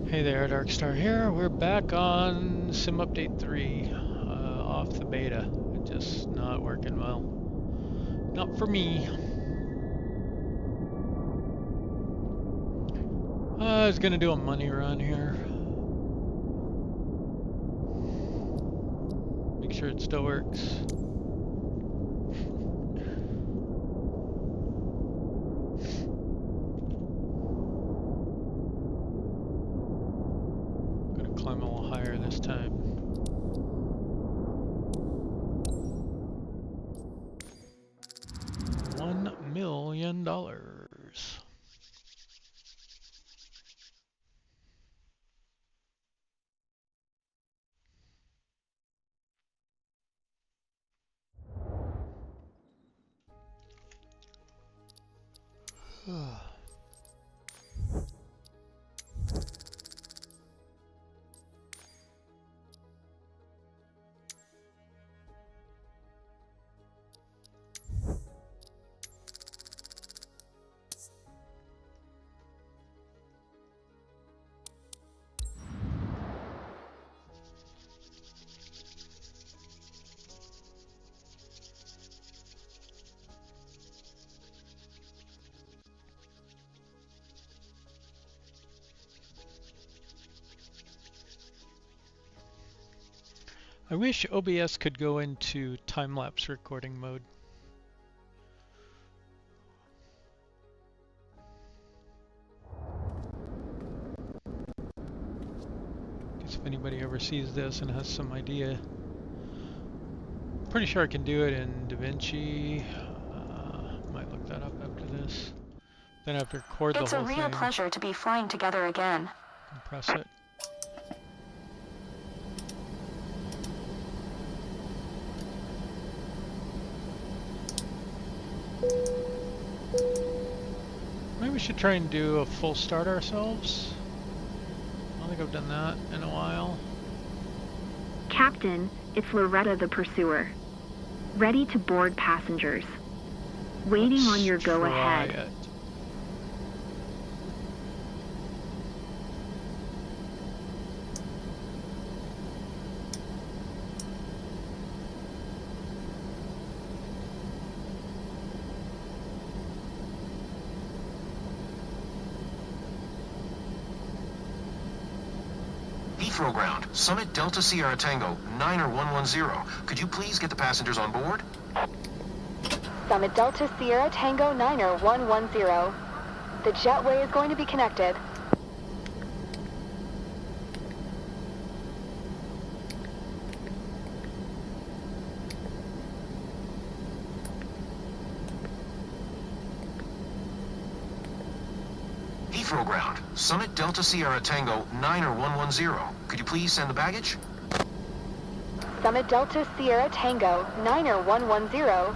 Hey there, Darkstar here. We're back on Sim Update 3, off the beta. It's just not working well. Not for me. I was gonna do a money run here. Make sure it still works. Gonna climb a little higher this time. $1 million. I wish OBS could go into time-lapse recording mode. Guess if anybody ever sees this and has some idea. Pretty sure I can do it in DaVinci. Might look that up after this. Then I have to record the whole thing. It's a real pleasure to be flying together again. Compress it. Maybe we should try and do a full start ourselves. I don't think I've done that in a while. Captain, it's Loretta the Pursuer. Ready to board passengers. Waiting on your go-ahead. It. Heathrow ground, Summit Delta Sierra Tango, 9er110. Could you please get the passengers on board? Summit Delta Sierra Tango 9er110. The jetway is going to be connected. Heathrow ground, Summit Delta Sierra Tango, 9er110. Could you please send the baggage? Summit Delta Sierra Tango 9er110.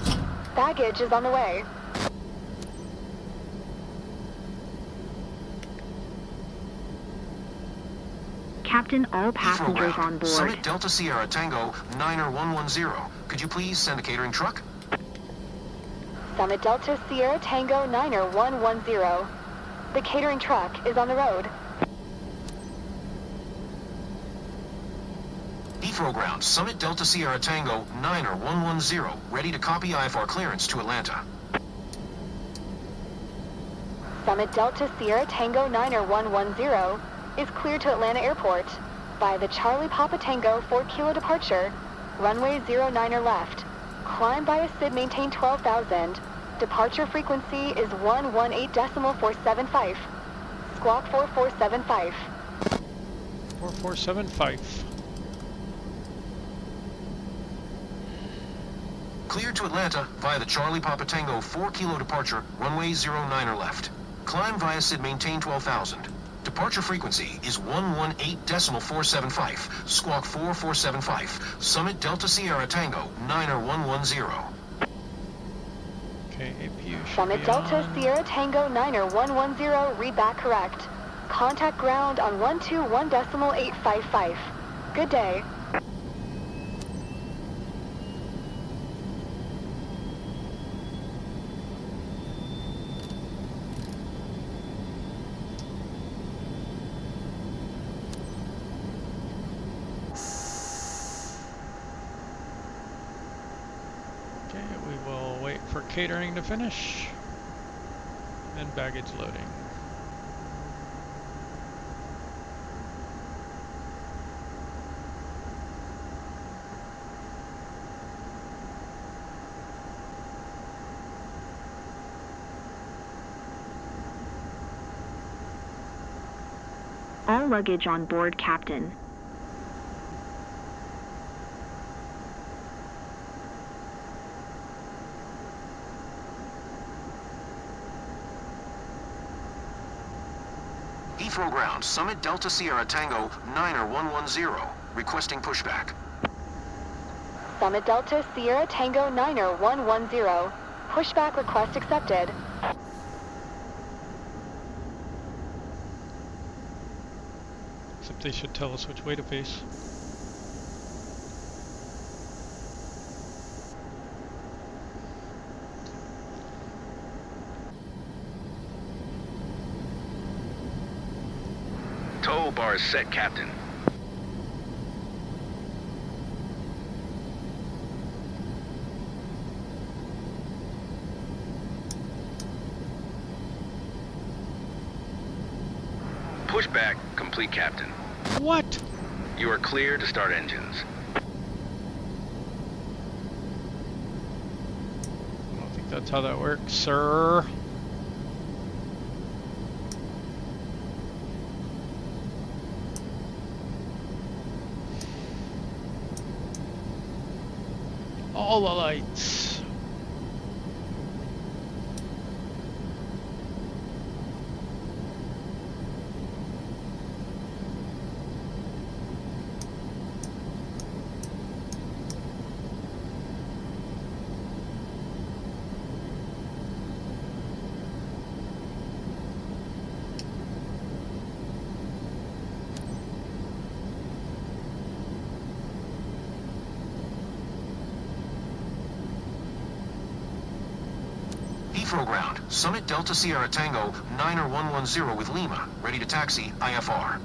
Baggage is on the way. Captain, all passengers on board. Summit Delta Sierra Tango, 9er110. Could you please send a catering truck? Summit Delta Sierra Tango 9er110. The catering truck is on the road. Heathrow ground, Summit Delta Sierra Tango, 9er110. Ready to copy IFR clearance to Atlanta. Summit Delta Sierra Tango 9er110 is cleared to Atlanta Airport by the Charlie Papa Tango 4 Kilo departure, runway 09er left. Climb via SID maintain 12,000. Departure frequency is 118.475. Squawk 4475. 4475. Cleared to Atlanta via the Charlie Papa Tango 4 Kilo departure, runway 09er left. Climb via SID maintain 12,000. Departure frequency is 118.475. Squawk 4475. Summit Delta Sierra Tango, 9er110. Okay, APU should Summit be Delta on. Sierra Tango 9er110, read back correct. Contact ground on 121.855. Good day. catering to finish. And baggage loading. All luggage on board, Captain. Heathrow ground, Summit Delta Sierra Tango 9110, requesting pushback. Summit Delta Sierra Tango 9110. Pushback request accepted. Except they should tell us which way to face. Tow bar is set, Captain. Pushback complete, Captain. What? You are clear to start engines. I don't think that's how that works, sir. All the lights. Heathrow ground, Summit Delta Sierra Tango 9110 with Lima, ready to taxi, IFR.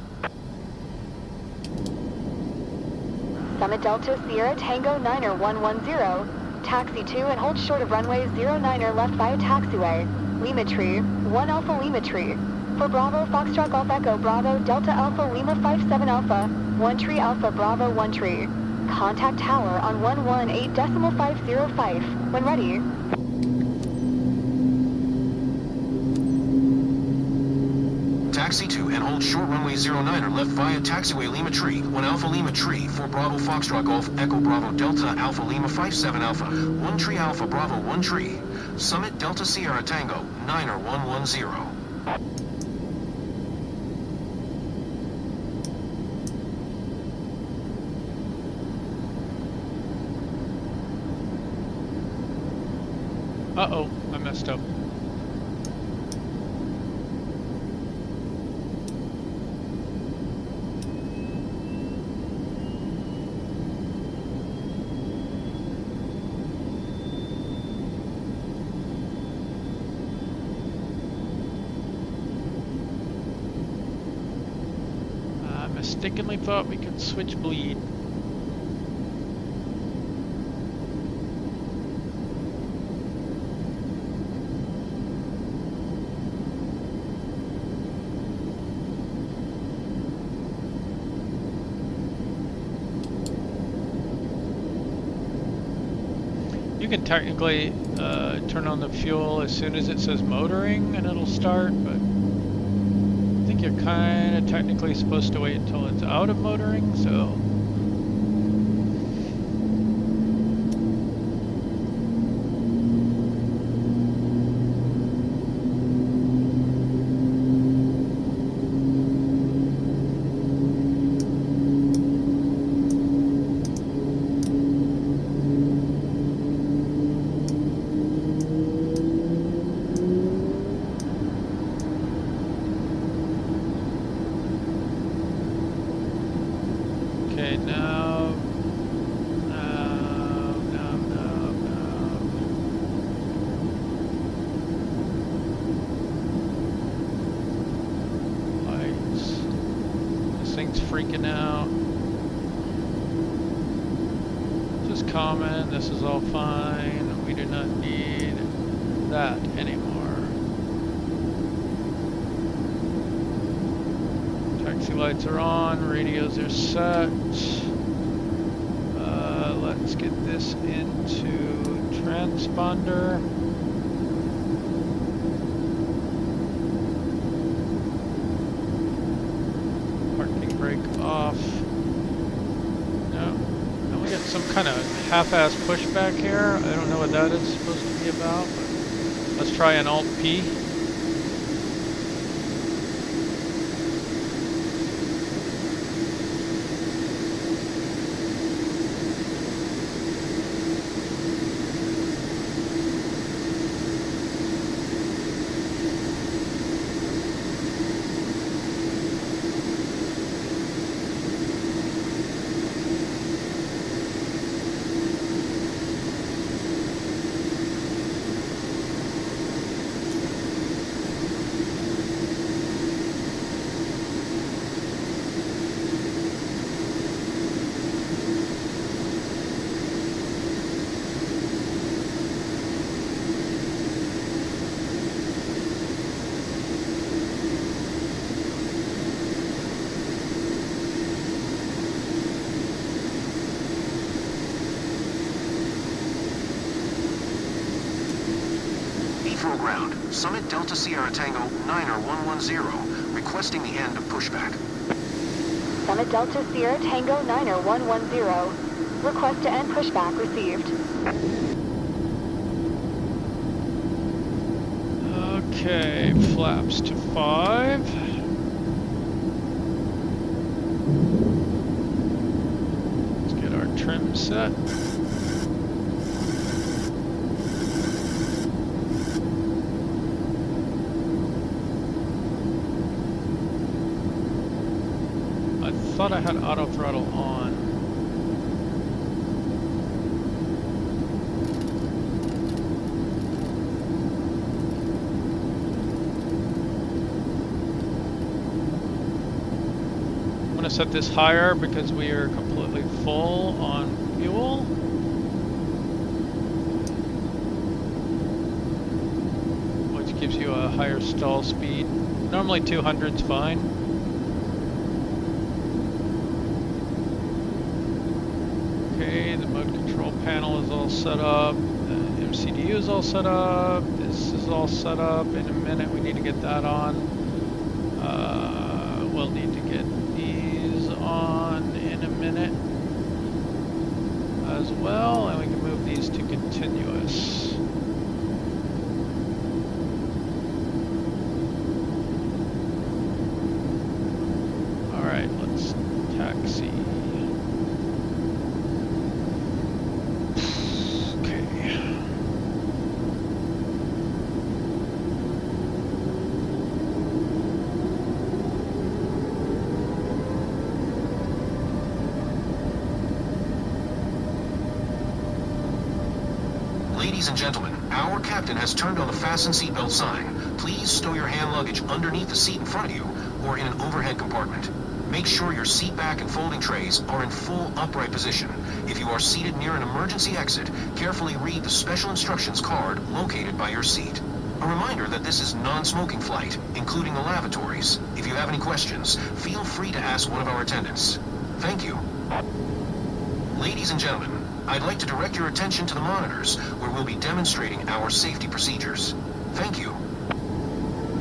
Summit Delta Sierra Tango 9110. Taxi to and hold short of runway 09er left via taxiway. Lima Tree, 1 Alpha Lima Tree. For Bravo, Foxtrot Golf Echo, Bravo, Delta Alpha Lima 57 Alpha, 1 Tree Alpha Bravo 1 Tree. Contact tower on 118.505 when ready. Taxi to and hold short runway 09er left via taxiway Lima Tree, 1 Alpha Lima Tree, 4 Bravo Foxtrot Golf Echo Bravo Delta Alpha Lima 57 Alpha, 1 Tree Alpha Bravo 1 Tree, Summit Delta Sierra Tango 9110. Uh-oh, I messed up. I mistakenly thought we could switch bleed. You can technically turn on the fuel as soon as it says motoring and it'll start, but I think you're kind of technically supposed to wait until it's out of motoring, so. Okay, now, lights. This thing's freaking out. Just comment, this is all fine. We do not need that anymore. Taxi lights are on, radios are set. Let's get this into transponder. Parking brake off. No. And we got some kind of half-ass pushback here. I don't know what that is supposed to be about, but let's try an Alt-P. Heathrow ground, Summit Delta Sierra Tango 9er 110, requesting the end of pushback. Summit Delta Sierra Tango 9er 110. Request to end pushback received. Okay, flaps to 5. Let's get our trim set. I thought I had auto throttle on. I'm gonna set this higher because we are completely full on fuel. Which gives you a higher stall speed. Normally 200's fine. Okay, the mode control panel is all set up. The MCDU is all set up. This is all set up. In a minute, we need to get that on. We'll need to get these on in a minute as well, and we can move these to continuous. All right, let's taxi. Ladies and gentlemen, our captain has turned on the fasten seatbelt sign. Please stow your hand luggage underneath the seat in front of you or in an overhead compartment. Make sure your seat back and folding trays are in full upright position. If you are seated near an emergency exit, carefully read the special instructions card located by your seat. A reminder that this is non-smoking flight, including the lavatories. If you have any questions, feel free to ask one of our attendants. Thank you. Ladies and gentlemen, I'd like to direct your attention to the monitors, where we'll be demonstrating our safety procedures. Thank you.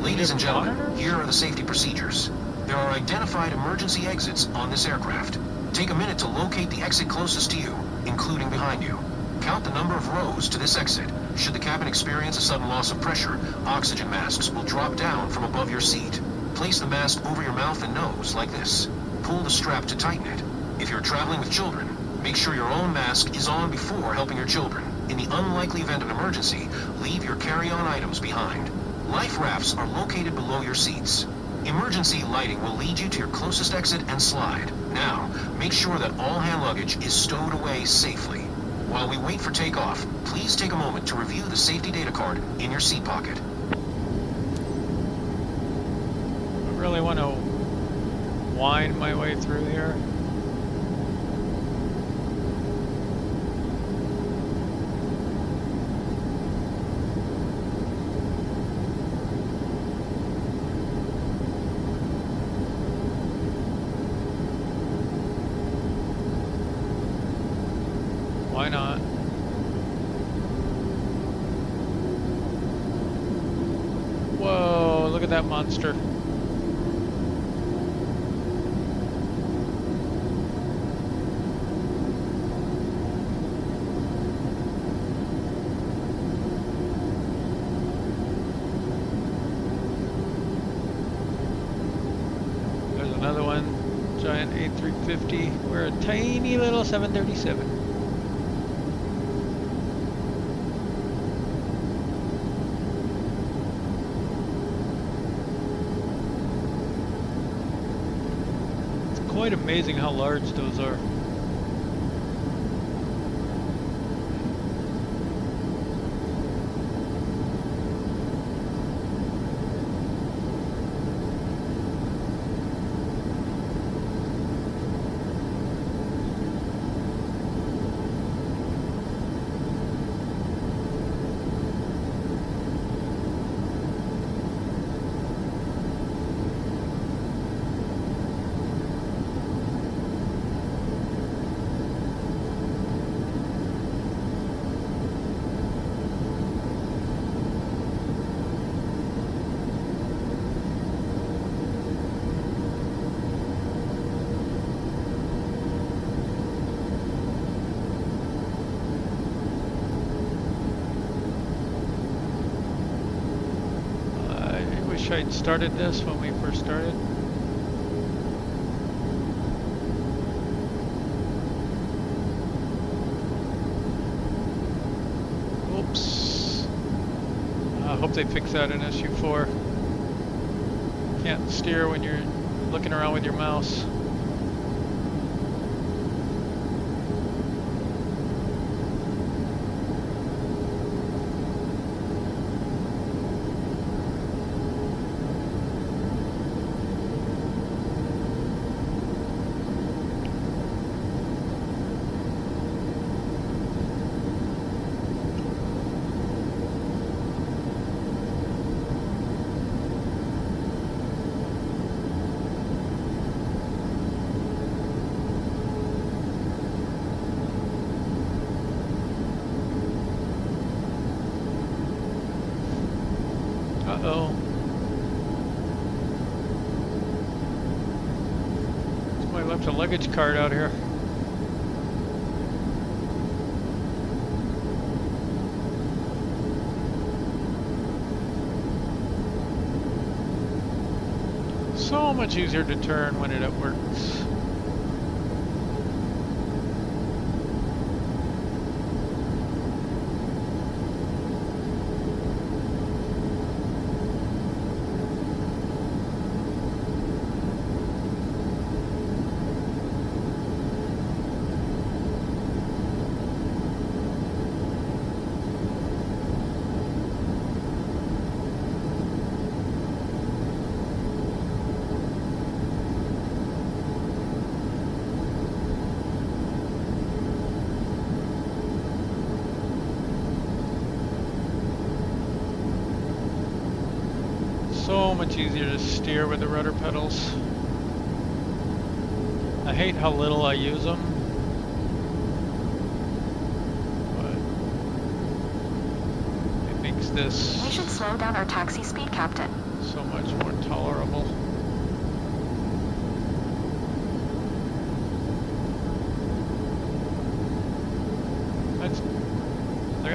Ladies and gentlemen, here are the safety procedures. There are identified emergency exits on this aircraft. Take a minute to locate the exit closest to you, including behind you. Count the number of rows to this exit. Should the cabin experience a sudden loss of pressure, oxygen masks will drop down from above your seat. Place the mask over your mouth and nose like this. Pull the strap to tighten it. If you're traveling with children, make sure your own mask is on before helping your children. In the unlikely event of an emergency, leave your carry-on items behind. Life rafts are located below your seats. Emergency lighting will lead you to your closest exit and slide. Now, make sure that all hand luggage is stowed away safely. While we wait for takeoff, please take a moment to review the safety data card in your seat pocket. I really want to wind my way through here. at that monster. There's another one, giant A350. We're a tiny little 737. Quite amazing how large those are. I'd started this when we first started. Oops. I hope they fix that in SU4. Can't steer when you're looking around with your mouse. Uh-oh. Somebody left a luggage cart out here. So much easier to turn when it works. So much easier to steer with the rudder pedals. I hate how little I use them, but it makes this We should slow down our taxi speed, Captain. so much more tolerable.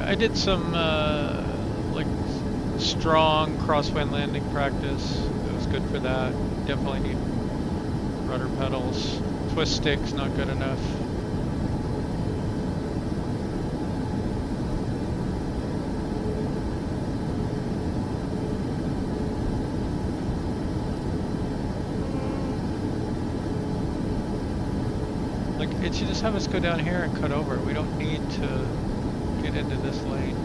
I did some like strong crosswind landing practice. It was good for that. Definitely need rudder pedals. Twist sticks, not good enough. Like, it should just have us go down here and cut over. We don't need to get into this lane.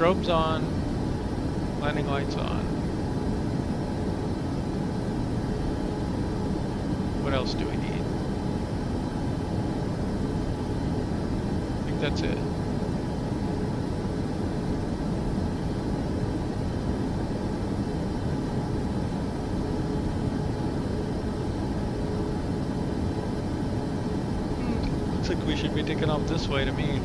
Strobes on. Landing lights on. What else do we need? I think that's it. Looks like we should be taking off this way to me.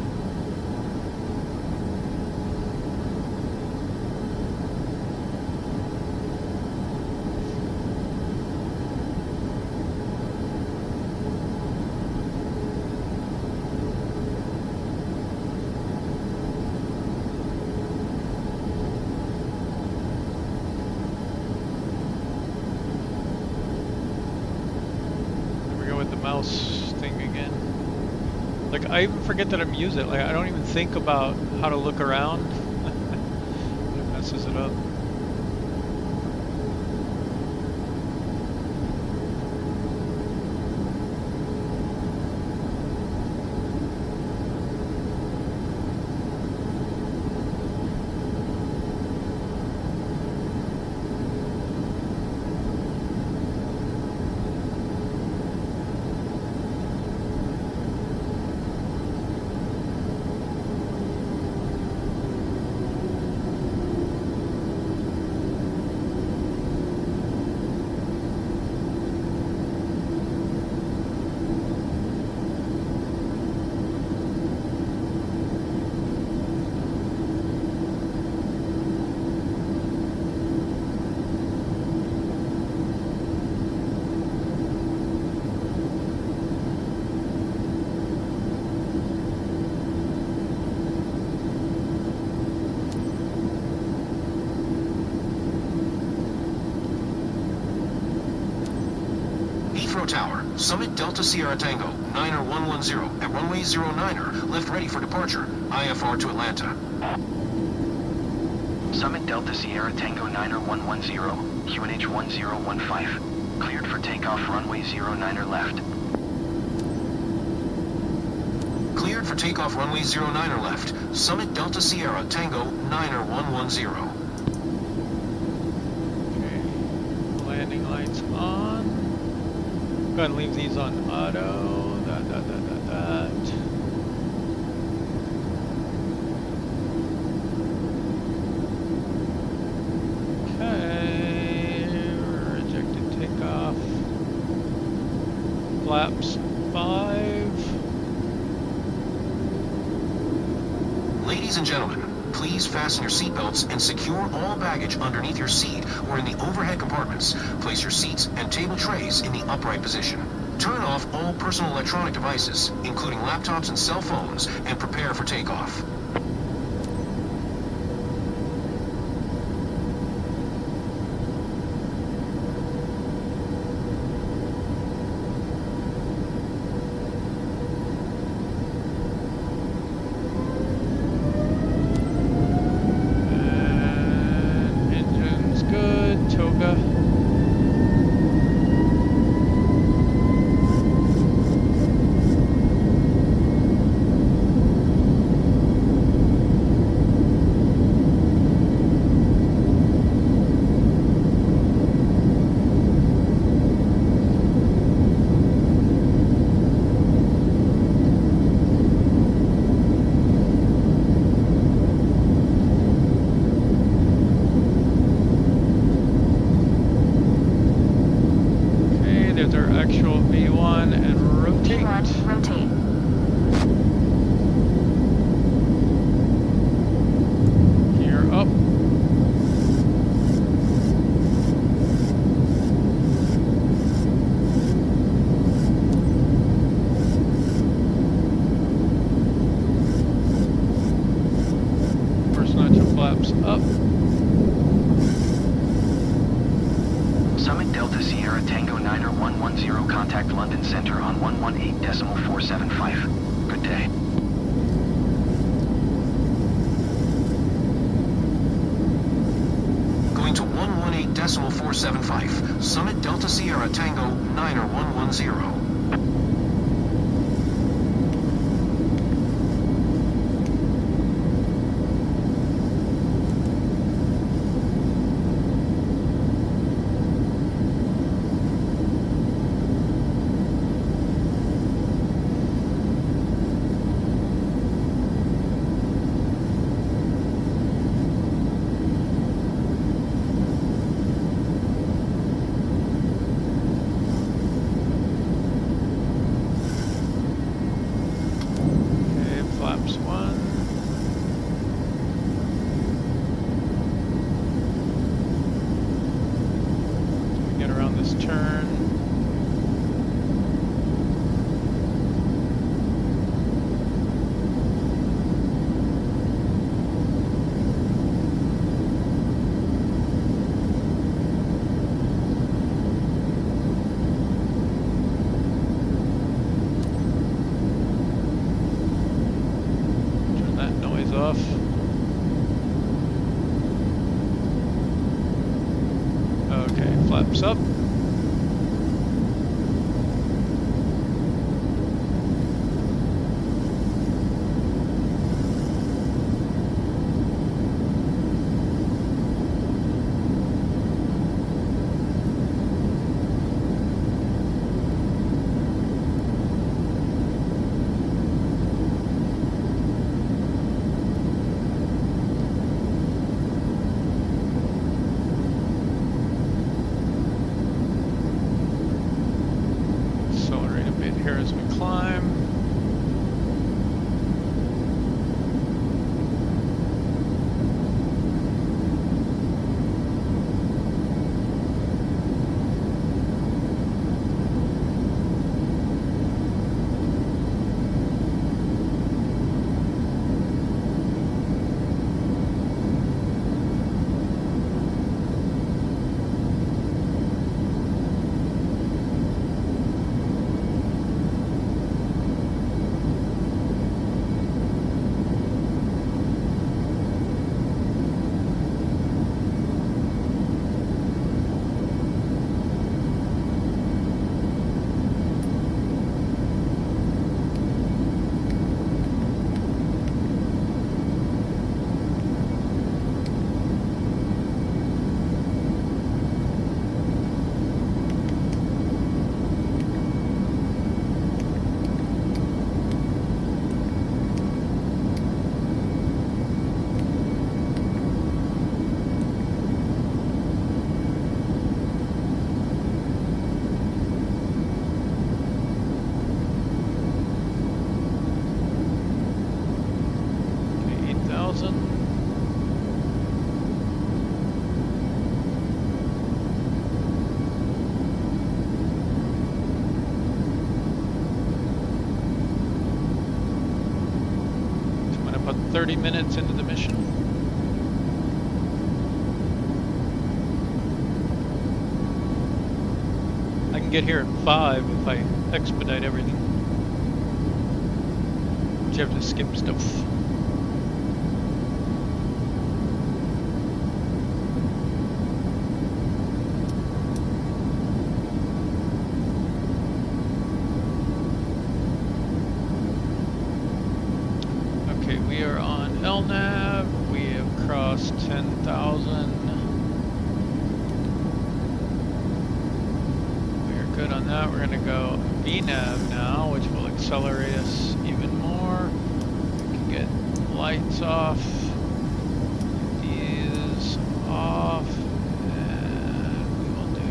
Mouse thing again. Like, I even forget that I'm using it. Like, I don't even think about how to look around. It messes it up. Heathrow Tower, Summit Delta Sierra Tango, 9R110 at runway 09er, left ready for departure, IFR to Atlanta. Summit Delta Sierra Tango 9R110, QNH 1015. Cleared for takeoff runway 09er left. Cleared for takeoff runway 09er left, Summit Delta Sierra Tango 9R110. Okay. Landing lights on. Go ahead and leave these on auto. That. Okay. Rejected takeoff. Flaps 5. Ladies and gentlemen, please fasten your seatbelts and secure all baggage underneath your seat or in the overhead compartments. Place your seats and table trays in the upright position. Turn off all personal electronic devices, including laptops and cell phones, and prepare for takeoff. Up. Summit Delta Sierra Tango 9er 110, contact London Center on 118.475. Good day. Going to 118.475. Summit Delta Sierra Tango 9er 110. this turn. Turn that noise off. Okay, flaps up. Accelerate a bit here as we climb. Okay, 8,000. I'm gonna put 30 minutes into the mission. I can get here at 5 if I expedite everything. But you have to skip stuff. Okay, we are on LNAV. We have crossed 10,000. We're good on that. We're gonna go VNAV now, which will accelerate us even more. We can get lights off, these off, and we will do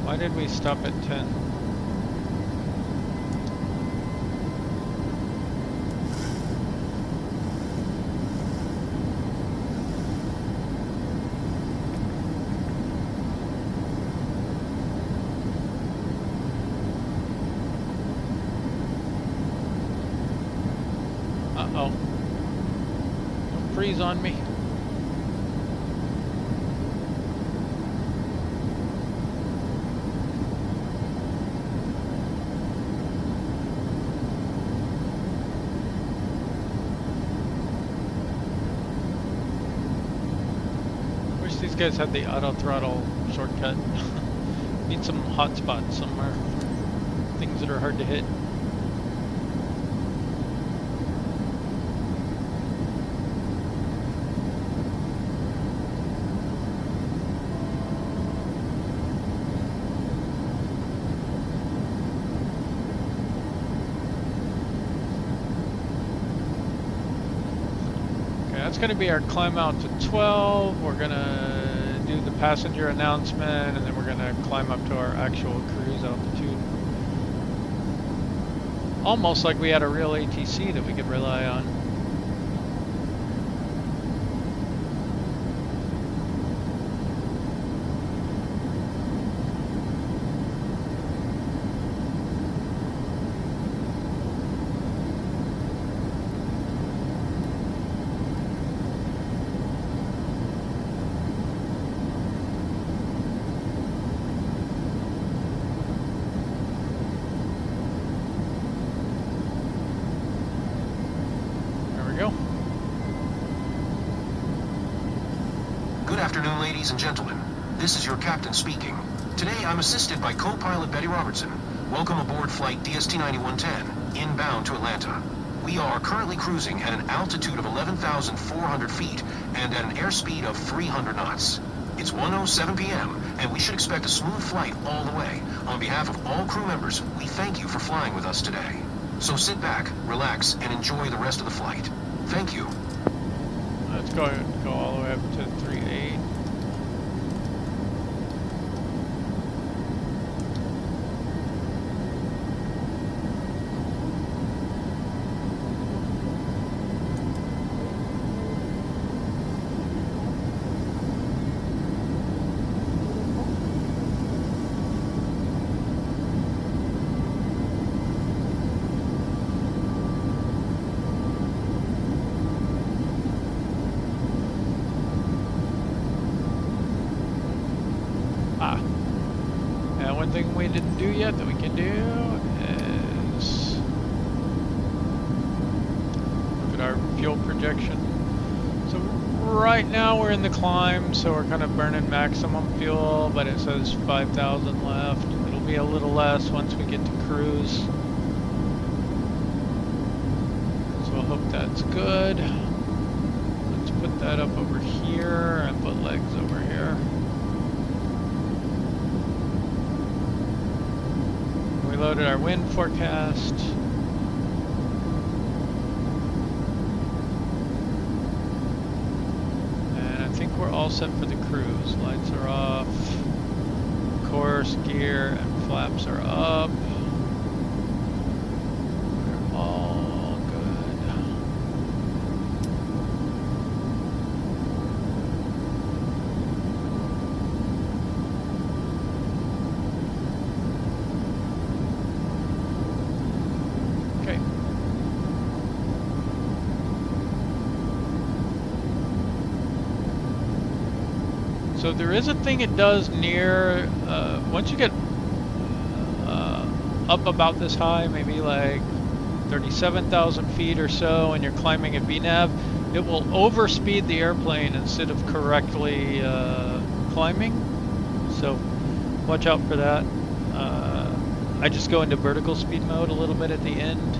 Why did we stop at 10? Uh-oh. Don't freeze on me. These guys had the auto throttle shortcut. Need some hot spots somewhere. Things that are hard to hit. that's going to be our climb out to 12. We're going to do the passenger announcement, and then we're going to climb up to our actual cruise altitude. Almost like we had a real ATC that we could rely on. Good afternoon, ladies and gentlemen. This is your captain speaking. Today, I'm assisted by co-pilot Betty Robertson. Welcome aboard flight DST-9110, inbound to Atlanta. We are currently cruising at an altitude of 11,400 feet and at an airspeed of 300 knots. It's 1:07 p.m., and we should expect a smooth flight all the way. On behalf of all crew members, we thank you for flying with us today. So sit back, relax, and enjoy the rest of the flight. Thank you. Let's go all the way up to 3.8. One thing we didn't do yet that we can do is look at our fuel projection. So right now we're in the climb, so we're kind of burning maximum fuel, but it says 5,000 left. It'll be a little less once we get to cruise. So I hope that's good. Let's put that up over here and put legs over here. We loaded our wind forecast. And I think we're all set for the cruise. Lights are off. Course, gear, and flaps are up. We're all good. Okay. So there is a thing it does near, once you get up about this high, maybe like 37,000 feet or so, and you're climbing at VNAV, it will overspeed the airplane instead of correctly climbing. So watch out for that. I just go into vertical speed mode a little bit at the end.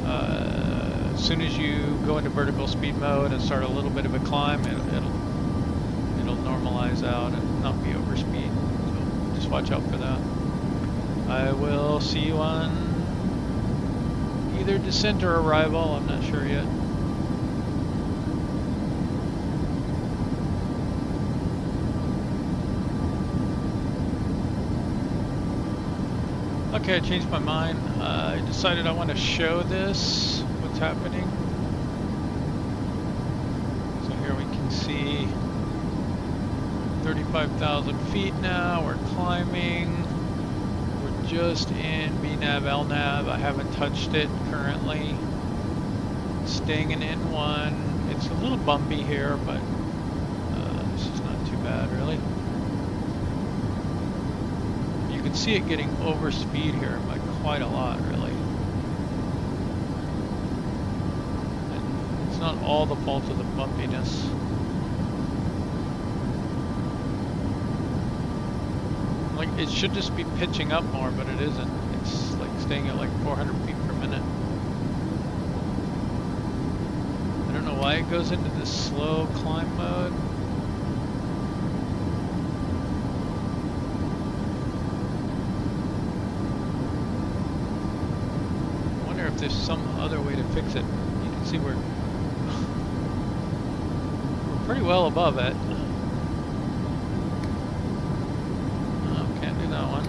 As soon as you go into vertical speed mode and start a little bit of a climb, it'll normalize out and not be overspeed. So just watch out for that. I will see you on either descent or arrival. I'm not sure yet. Okay, I changed my mind. I decided I want to show this, what's happening. So here we can see 35,000 feet now. We're climbing. We're just in VNAV LNAV. I haven't touched it currently. Staying in N1. It's a little bumpy here, but this is not too bad, really. You can see it getting over speed here by quite a lot, really. And it's not all the fault of the bumpiness. Like, it should just be pitching up more, but it isn't. It's like staying at like 400 feet per minute. I don't know why it goes into this slow climb mode. I wonder if there's some other way to fix it. You can see we're pretty well above it. Oh, can't do that one.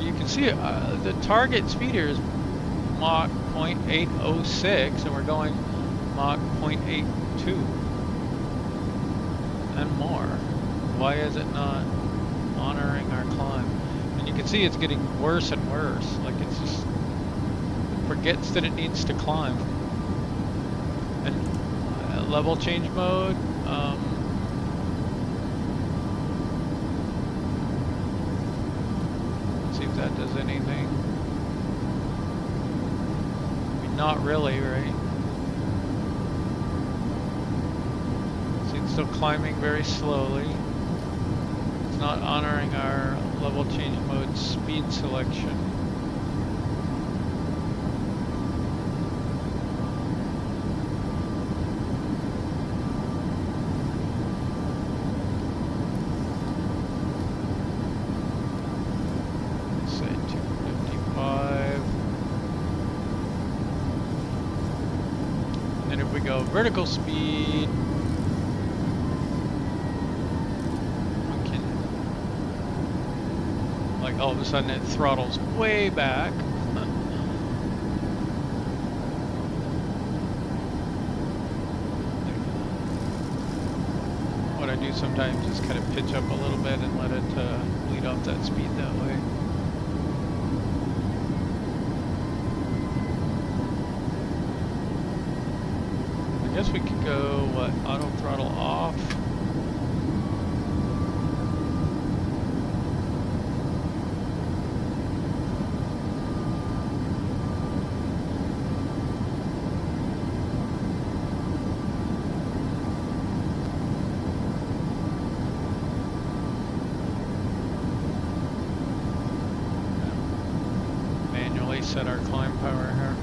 You can see the target speed here is Mach 0.806, and we're going Mach 0.82 and more. Why is it not honoring our climb? And you can see it's getting worse and worse. Like it's just, it forgets that it needs to climb. And level change mode. Let's see if that does anything. I mean, not really, right? See, it's still climbing very slowly. It's not honoring our level change mode speed selection. Say 255. And then if we go vertical speed, like all of a sudden it throttles way back. What I do sometimes is kind of pitch up a little bit and let it lead off that speed that way. I guess we could go, what, auto throttle off. Set our climb power here.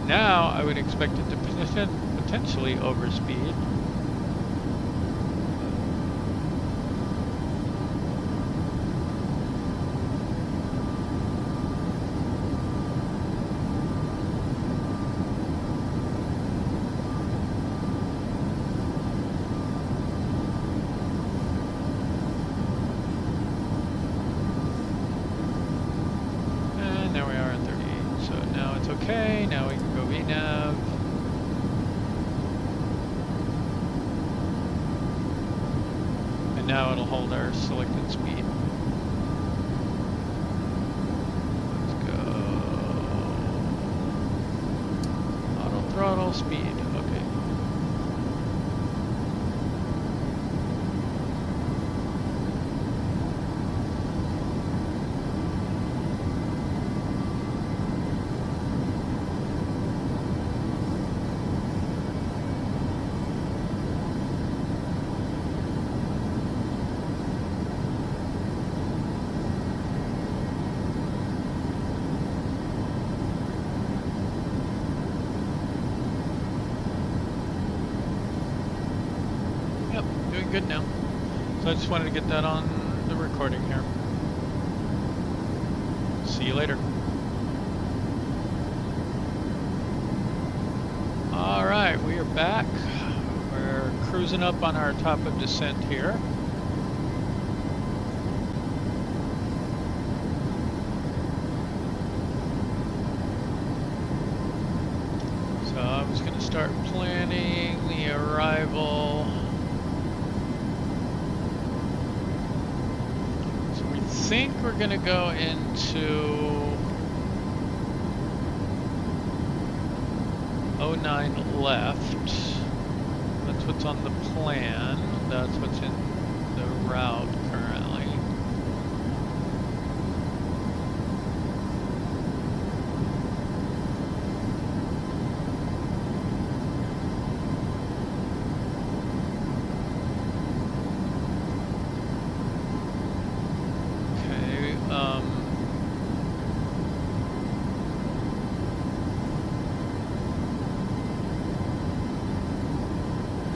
Now I would expect it to potentially overspeed. Okay, now we can go VNAV. And now it'll hold our selected speed. Let's go. Auto throttle speed. Okay. Doing good now. So I just wanted to get that on the recording here. See you later. Alright, we are back. We're cruising up on our top of descent here. So I'm just going to start planning the arrival. I think we're going to go into 09 left. That's what's on the plan. That's what's in the route currently.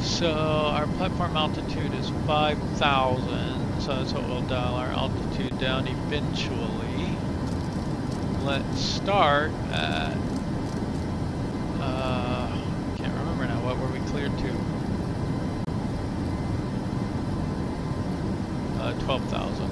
So our platform altitude is 5,000. So that's what we'll dial our altitude down eventually. Let's start at, can't remember now, what were we cleared to? 12,000.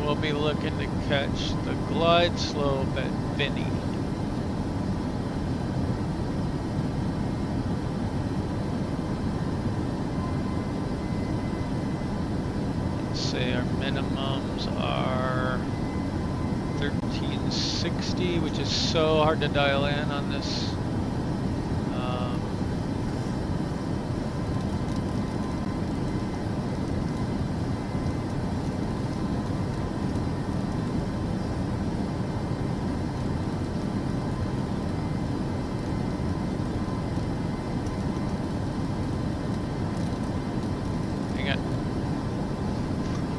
We'll be looking to catch the glide slope at Vinny. Let's say our minimums are 1360, which is so hard to dial in on this.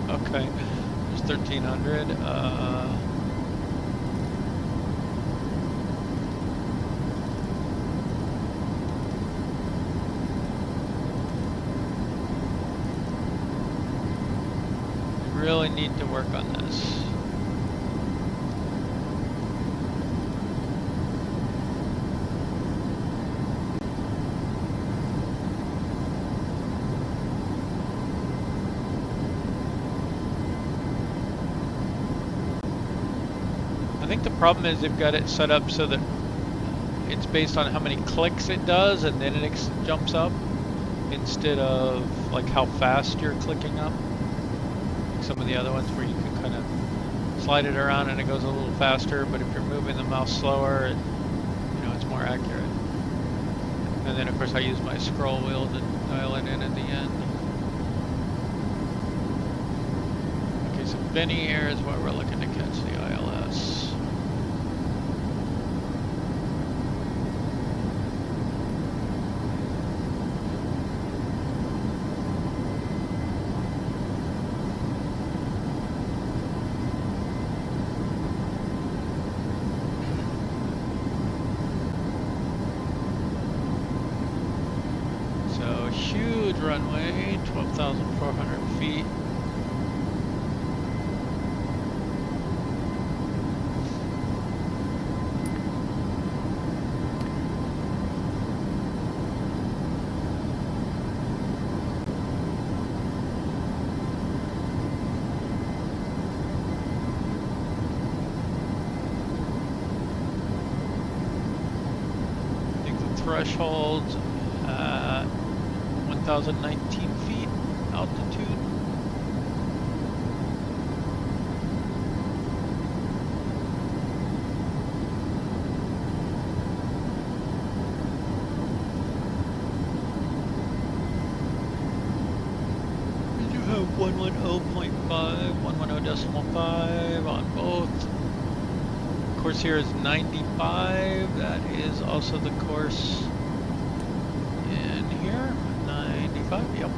Okay, there's 1300. Really need to work on this. I think the problem is they've got it set up so that it's based on how many clicks it does and then it jumps up instead of like how fast you're clicking up. Like some of the other ones where you can kind of slide it around and it goes a little faster, but if you're moving the mouse slower, it's more accurate. And then of course I use my scroll wheel to dial it in at the end. Okay, so Benny here is where we're looking to catch the ILS. Huge runway, 12,400 feet. I think the threshold's at 1,019 feet altitude. We do have 110.5, 110.5 on both. The course here is 95. That is also the course in here. 95, yep.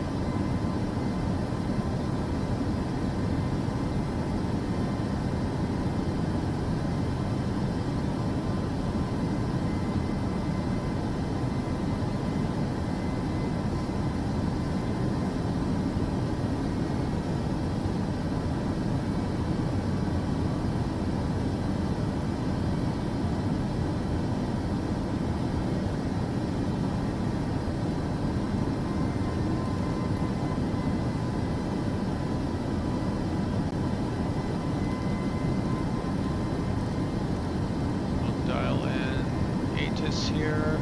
Here.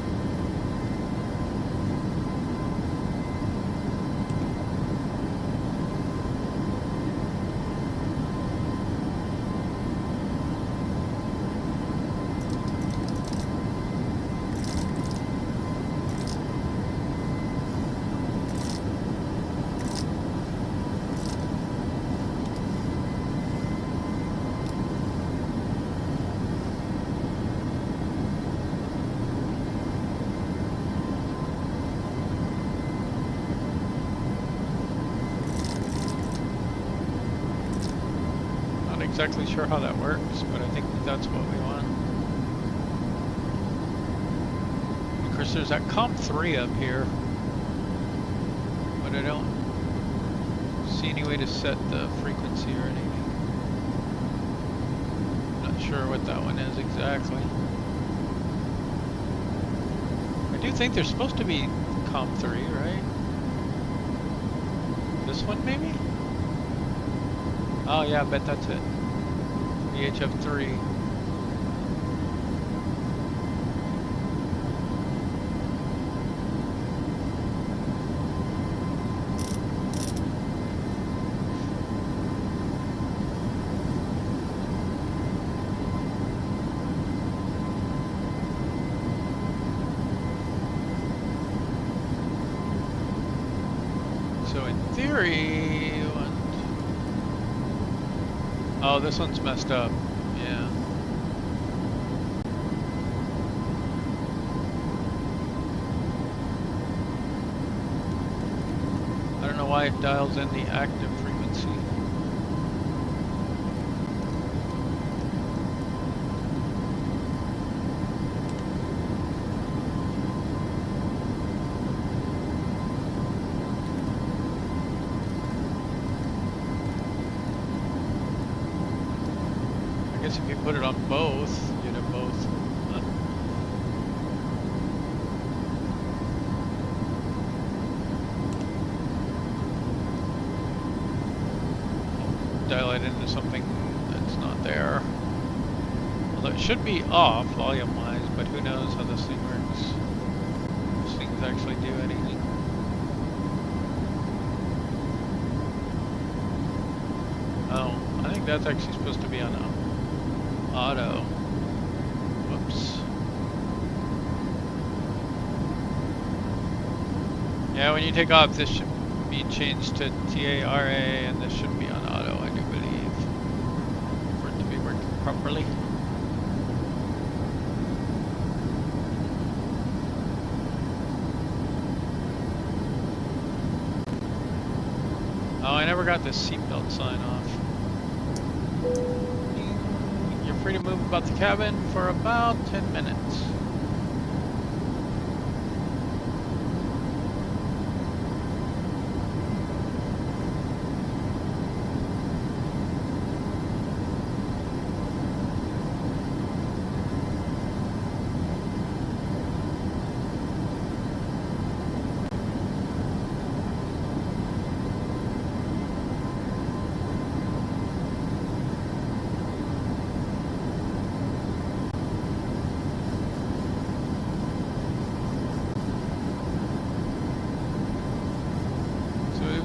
exactly sure how that works, but I think that's what we want. Of course, there's that comp 3 up here, but I don't see any way to set the frequency or anything. Not sure what that one is exactly. I do think there's supposed to be comp 3, right? This one maybe? Oh yeah, I bet that's it. VHF 3. So in theory, oh, this one's messed up. Yeah. I don't know why it dials in the active frequency. I guess if you put it on both, you'd have both. Dial it into something that's not there. Although it should be off volume-wise, but who knows how this thing works. These things actually do anything. Oh, I think that's actually supposed to be on auto. Whoops. Yeah, when you take off, this should be changed to TARA, and this should be on auto, I do believe, for it to be working properly. Oh, I never got this seatbelt sign off. You're free to move about the cabin for about 10 minutes.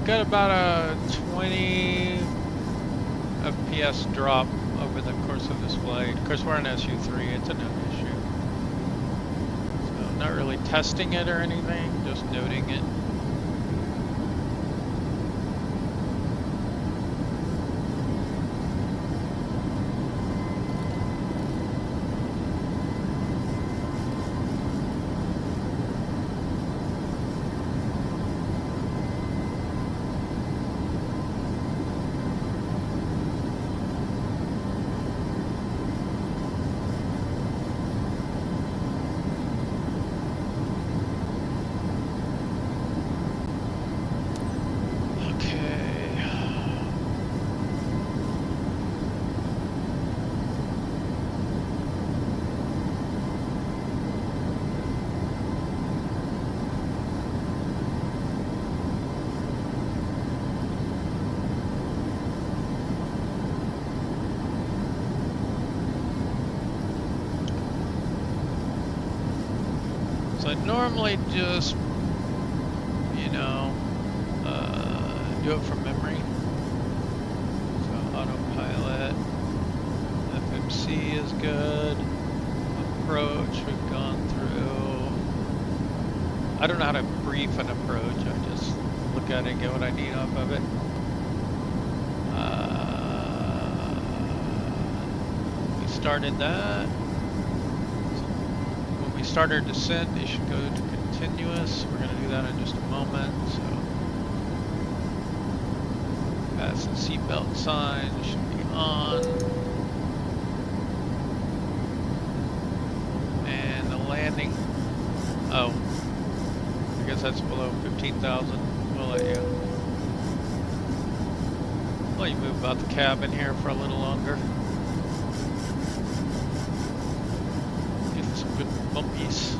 Got about a 20 FPS drop over the course of this flight. Of course, we're in SU3, it's a known issue. So, not really testing it or anything, just noting it. So I normally just, you know, do it from memory. So autopilot, FMC is good, approach we've gone through. I don't know how to brief an approach, I just look at it and get what I need off of it. We started that. Start our descent, it should go to continuous. We're going to do that in just a moment. So, pass the seatbelt sign, it should be on. And the landing. Oh, I guess that's below 15,000. We'll let you. Let you move about the cabin here for a little longer. Get some good bumpies.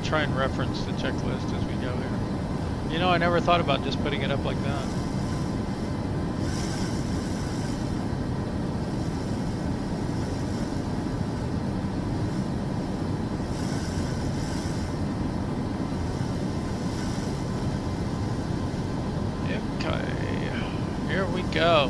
Try and reference the checklist as we go here. You know, I never thought about just putting it up like that. Okay, here we go.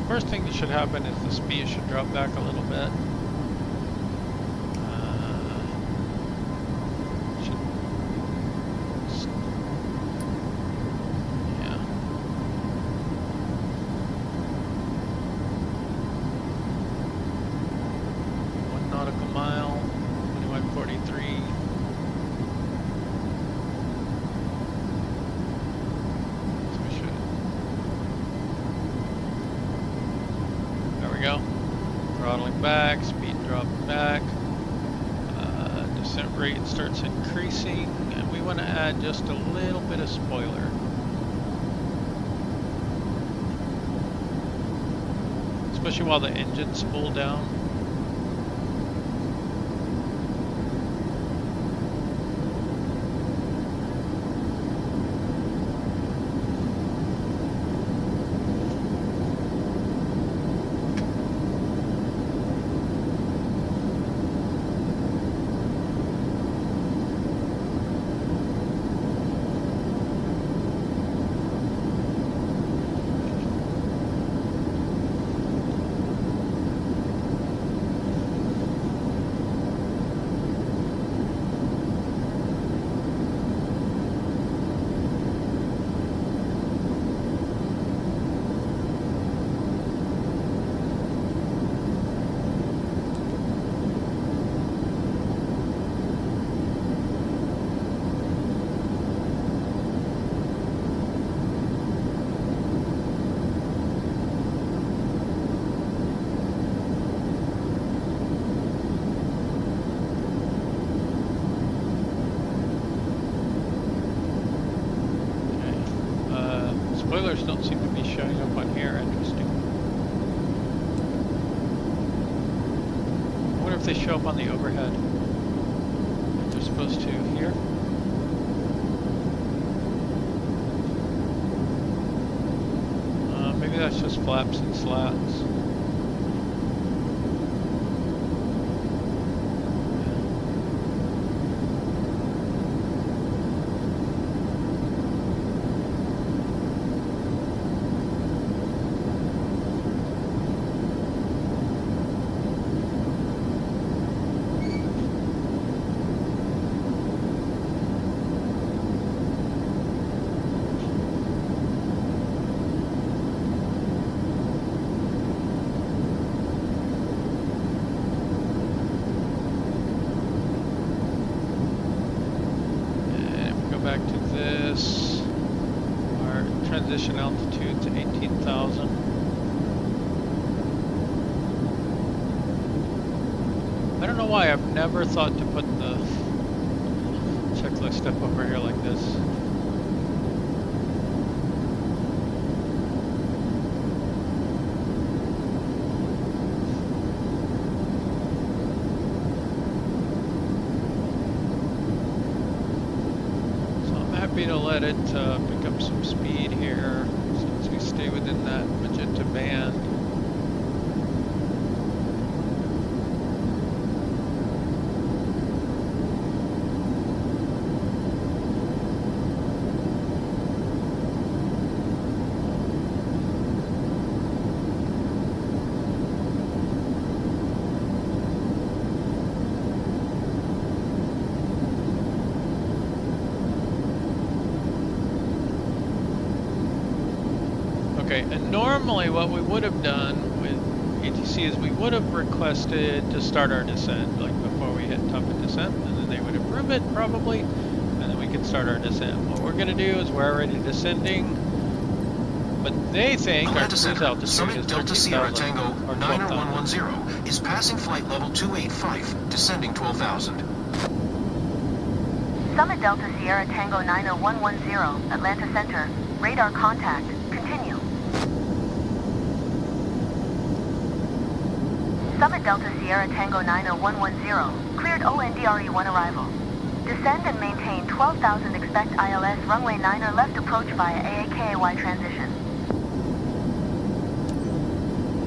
First thing that should happen is the speed should drop back a little bit. Yeah. 1 nautical mile, 2143. Throttling back, speed drop back, descent rate starts increasing, and we want to add just a little bit of spoiler. Especially while the engines spool down. Spoilers don't seem to be showing up on here. Interesting. I wonder if they show up on the overhead. They're supposed to here. Maybe that's just flaps and slats. Back to this, our transition altitude to 18,000. I don't know why I've never thought to put the checklist up over here like this. To let it pick up some speed here since we stay within that magenta band. Okay, and normally what we would have done with ATC is we would have requested to start our descent, like before we hit top of descent, and then they would approve it probably, and then we could start our descent. What we're going to do is we're already descending, but they think our Atlanta cruise Center, altitude Summit is Delta Sierra 13,000 Tango or 12,000. 90110 is passing flight level 285, descending 12,000. Summit Delta Sierra Tango 90110, Atlanta Center. Radar contact. Continue. Summit Delta Sierra Tango 90110, cleared ONDRE1 arrival. Descend and maintain 12,000, expect ILS runway 9er left approach via AAKAY transition.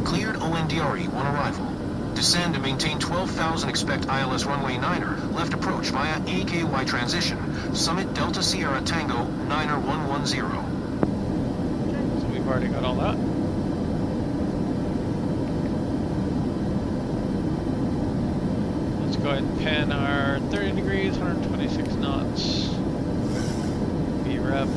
Cleared ONDRE 1 arrival. Descend and maintain 12,000, expect ILS runway 9er, left approach via AKY transition. Summit Delta Sierra Tango 9er 110. So we've already got all that. Let's go ahead and pan our 30 degrees, 126 knots. VREF.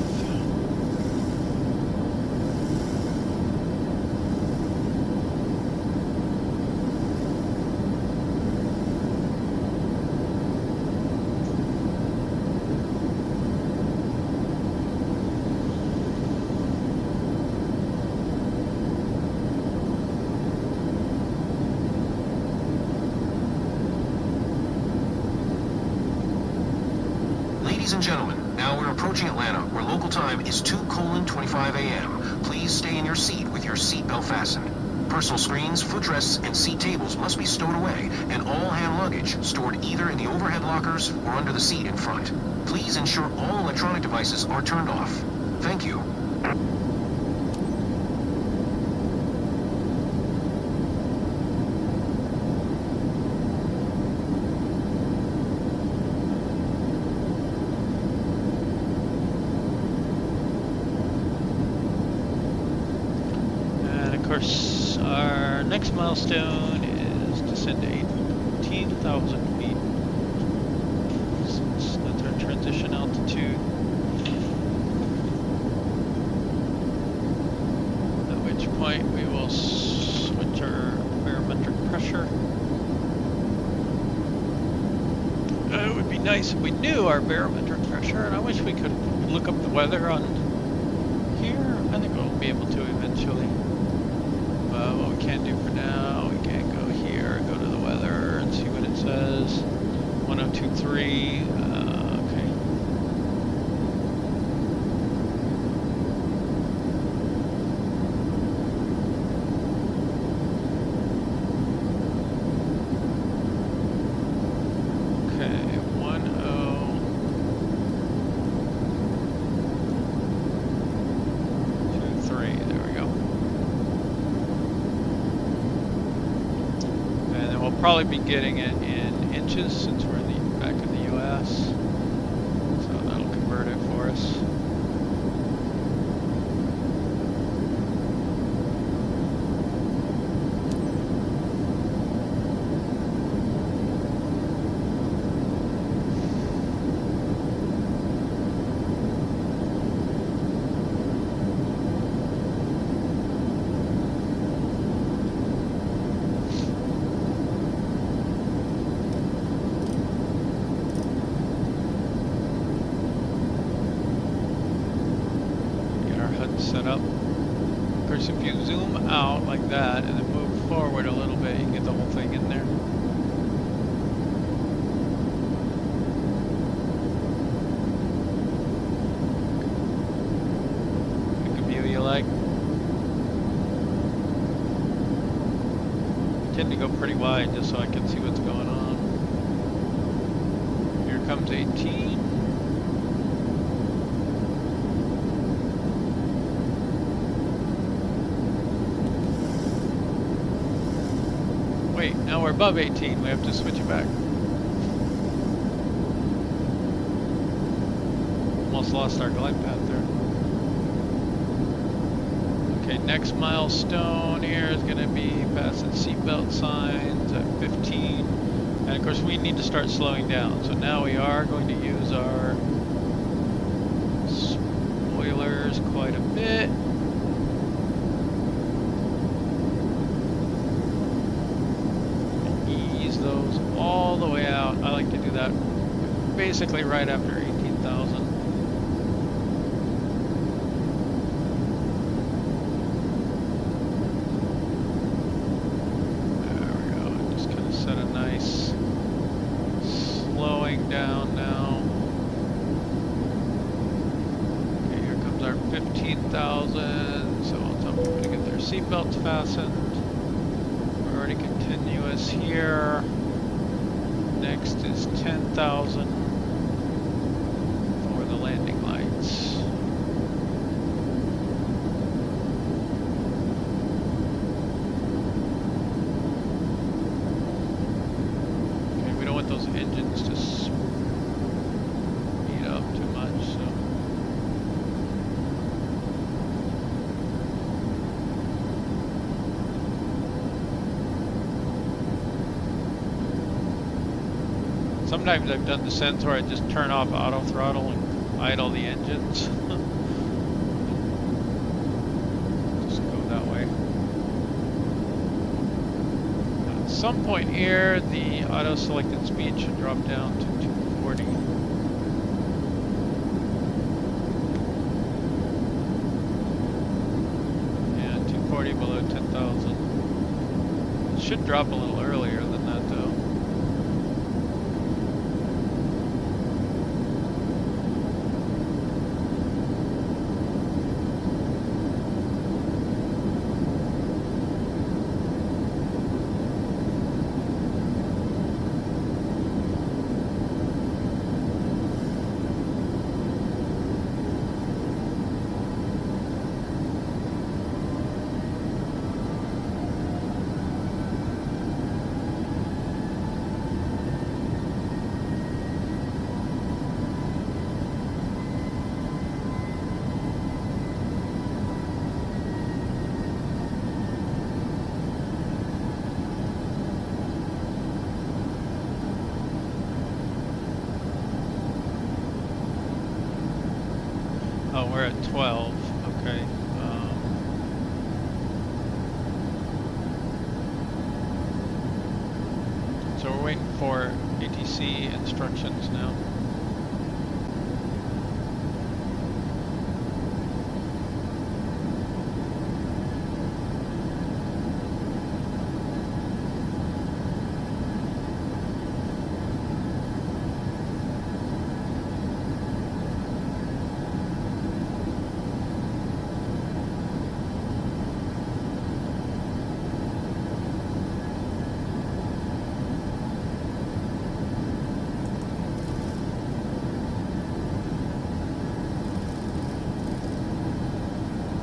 Ladies and gentlemen, now we're approaching Atlanta, where local time is 2:25 a.m. Please stay in your seat with your seatbelt fastened. Personal screens, footrests, and seat tables must be stowed away, and all hand luggage stored either in the overhead lockers or under the seat in front. Please ensure all electronic devices are turned off. Thank you. And of course, our next milestone is descend to 18,000 feet. Since that's our transition altitude. At which point we will switch our barometric pressure. It would be nice if we knew our barometric pressure, and I wish we could look up the weather on here. I think we'll be able to eventually. What we can do for now, we can go here, go to the weather, and see what it says. 1023. Okay. Okay, 1023. There we go. And then we'll probably be getting it in inches since we're back in the US. So that'll convert it for us. Set up. Of course, if you zoom out like that and then move forward a little bit, you can get the whole thing in there. Pick a view you like. I tend to go pretty wide just so I can see what's going on. Here comes 18. Wait, now we're above 18. We have to switch it back. Almost lost our glide path there. Okay, next milestone here is going to be passing seatbelt signs at 15. And of course we need to start slowing down. So now we are going to use our spoilers quite a bit. all the way out. I like to do that basically right after 18,000. There we go. Just kind of set a nice slowing down now. Okay, here comes our 15,000. So I'll tell people to get their seatbelts fastened. We're already continuous here. Next is 10,000 for the landing lights. Okay, we don't want those engines to speed up too much, so. Sometimes I've done descents where I just turn off auto throttle and idle the engines. Just go that way. At some point here, the auto selected speed should drop down to 240. Yeah, 240 below 10,000. It should drop a little earlier than that though. Oh, we're at 12. Okay. So we're waiting for ATC instructions now.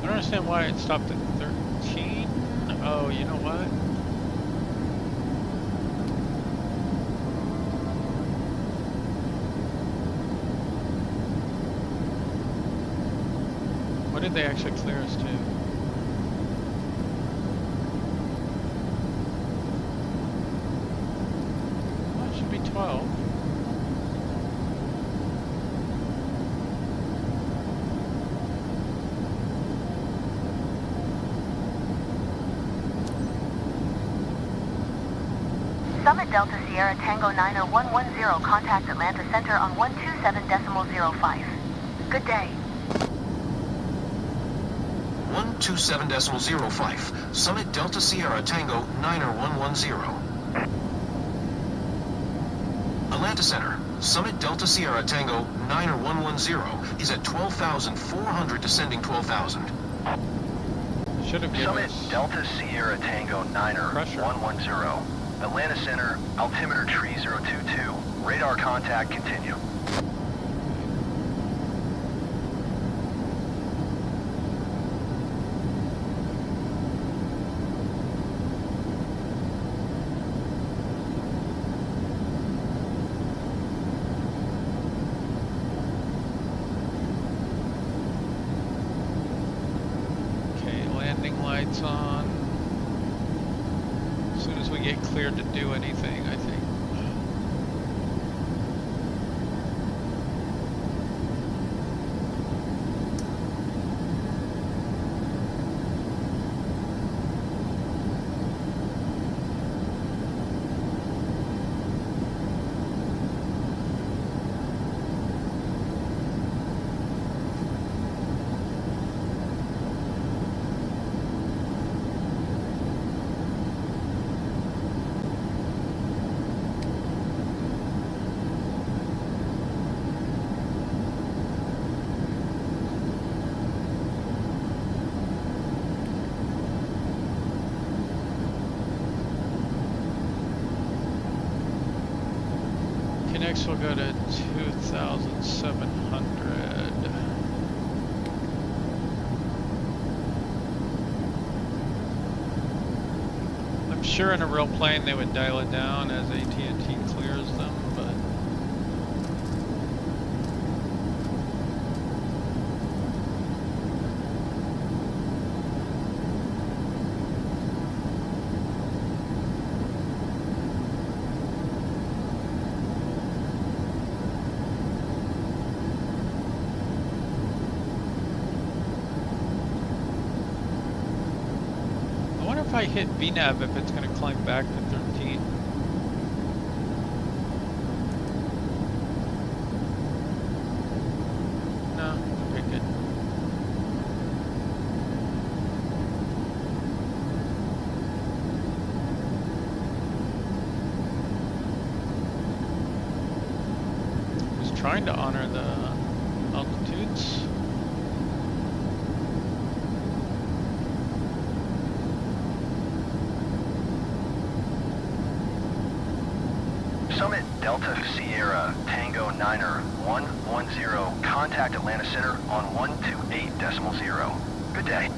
I don't understand why it stopped at 13. Oh, you know what? What did they actually clear us to? Well, it should be 12. Summit Delta Sierra Tango 90110, contact Atlanta Center on 127.05. Good day. 127.05. Summit Delta Sierra Tango 90110. Atlanta Center. Summit Delta Sierra Tango 90110 is at 12,400 descending 12,000. Should have given Summit us Delta Sierra Tango 9er pressure. 110. Atlanta Center, altimeter tree 022. Radar contact continue. Okay, landing lights on. As soon as we get cleared to do anything, I think. next we'll go to 2,700. I'm sure in a real plane they would dial it down as AT&T clears them, but if I hit VNAV, if it's going to climb back to 13. No, okay, good. I was trying to honor the altitudes. Summit Delta Sierra Tango Niner 110. Contact Atlanta Center on 128.0. Good day.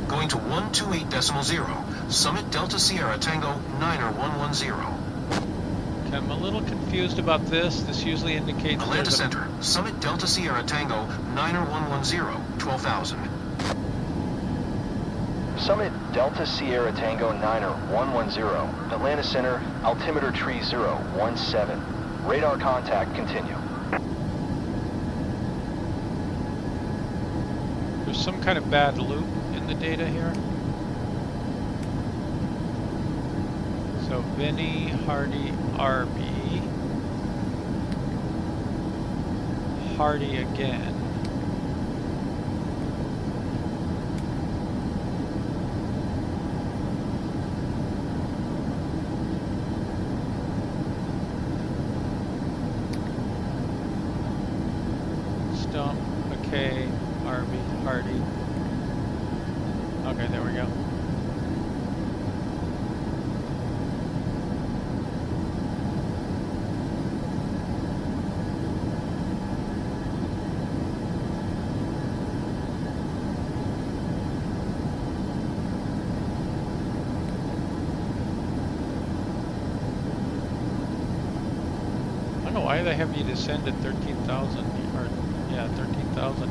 Going to 128.0. Summit Delta Sierra Tango Niner 110. Okay, I'm a little confused about this. This usually indicates Atlanta there's a Center. Summit Delta Sierra Tango Niner 110. 12,000. Summit Delta Sierra Tango Niner 110. Atlanta Center, altimeter tree 017. Radar contact continue. There's some kind of bad loop in the data here. So Vinny, Hardy, RB. Hardy again. Stump, McKay, RB, Hardy. Okay, there we go. I don't know why they have you descend at 13,000 or yeah, 13,000.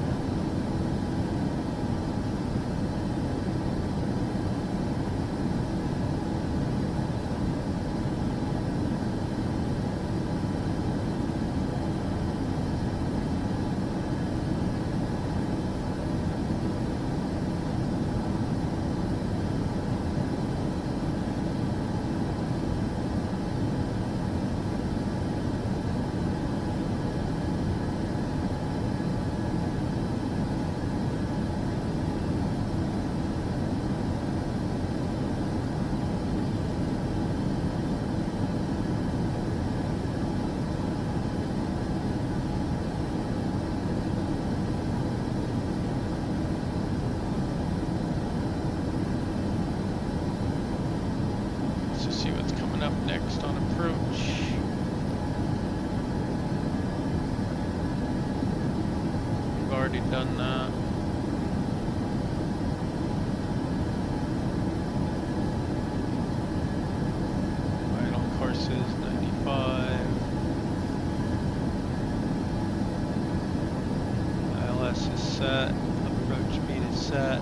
Let's just see what's coming up next on approach. We've already done that. Final course is 95. ILS is set. Approach speed is set.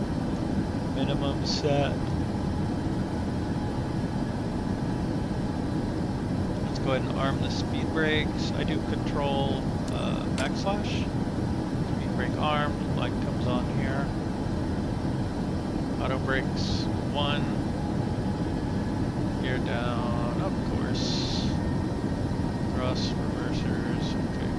Minimum set. Let's go ahead and arm the speed brakes. I do control backslash. Speed brake armed. Light comes on here. Auto brakes 1. Gear down, of course. Thrust, reversers, okay.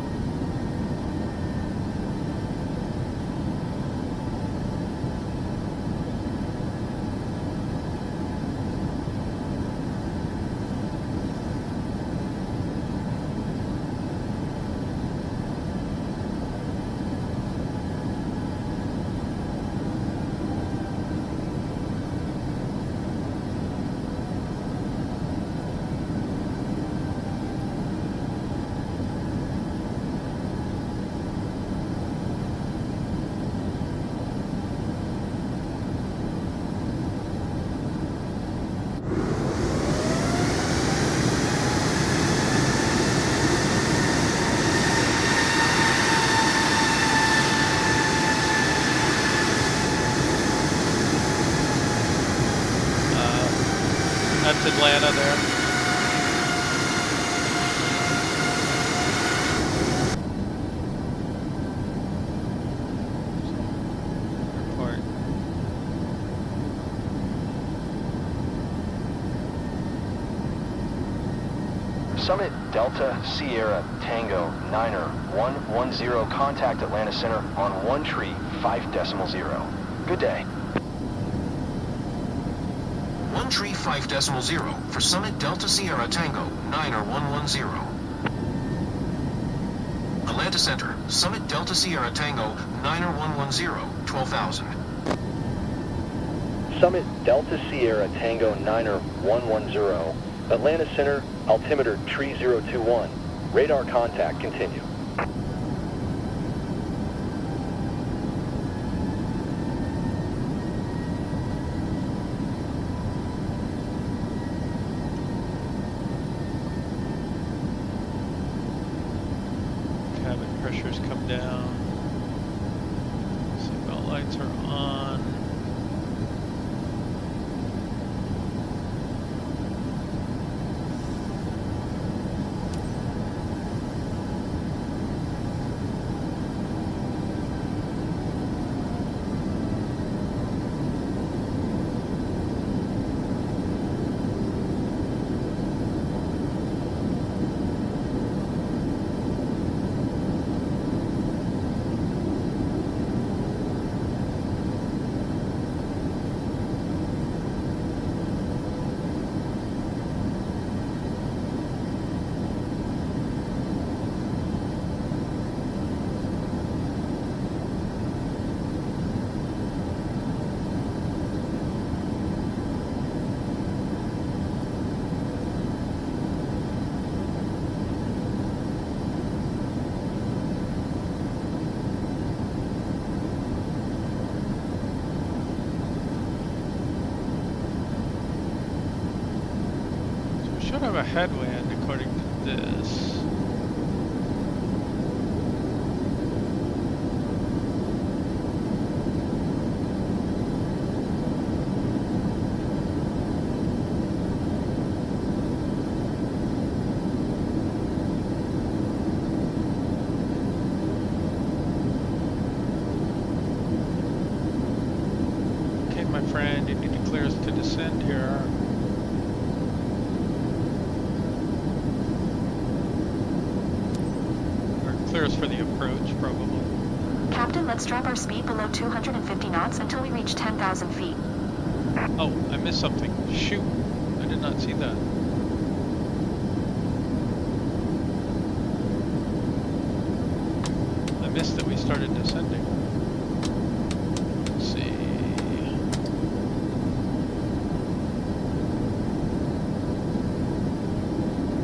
Summit Delta Sierra Tango 9er 110, contact Atlanta Center on 135.0. Good day. 135.0 for Summit Delta Sierra Tango 9er 110. Atlanta Center, Summit Delta Sierra Tango 9er 110, 12,000. Summit Delta Sierra Tango 9er 110, Atlanta Center, altimeter tree 021. Radar contact continue. Cabin pressures come down. Seatbelt lights are on. Should have a headwind according to this. Okay, my friend, you need to clear us to descend here. Clear us for the approach, probably. Captain, let's drop our speed below 250 knots until we reach 10,000 feet. Oh, I missed something. Shoot, I did not see that. I missed that we started descending. Let's see.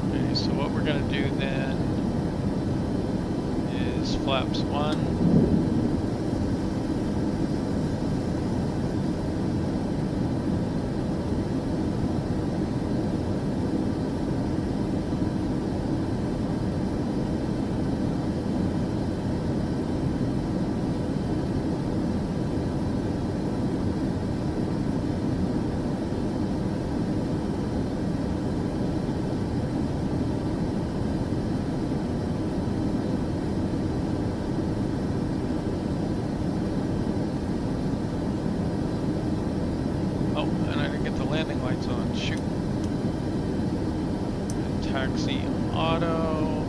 Okay, so what we're gonna do then is flaps 1. Landing lights on. Shoot. And taxi auto.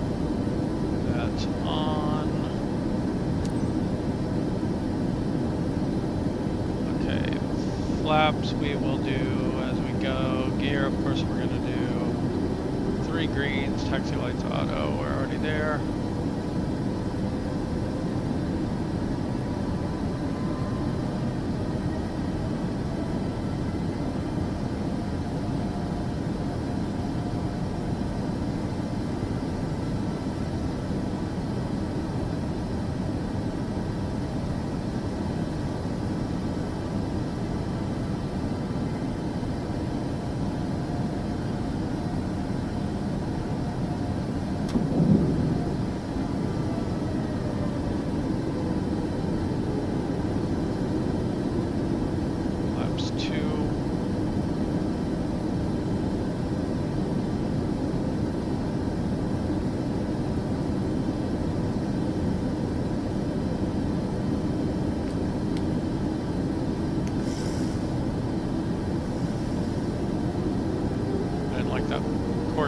That's on. Okay. Flaps we will do as we go. Gear, of course, we're going to do 3 greens. Taxi lights auto. We're already there.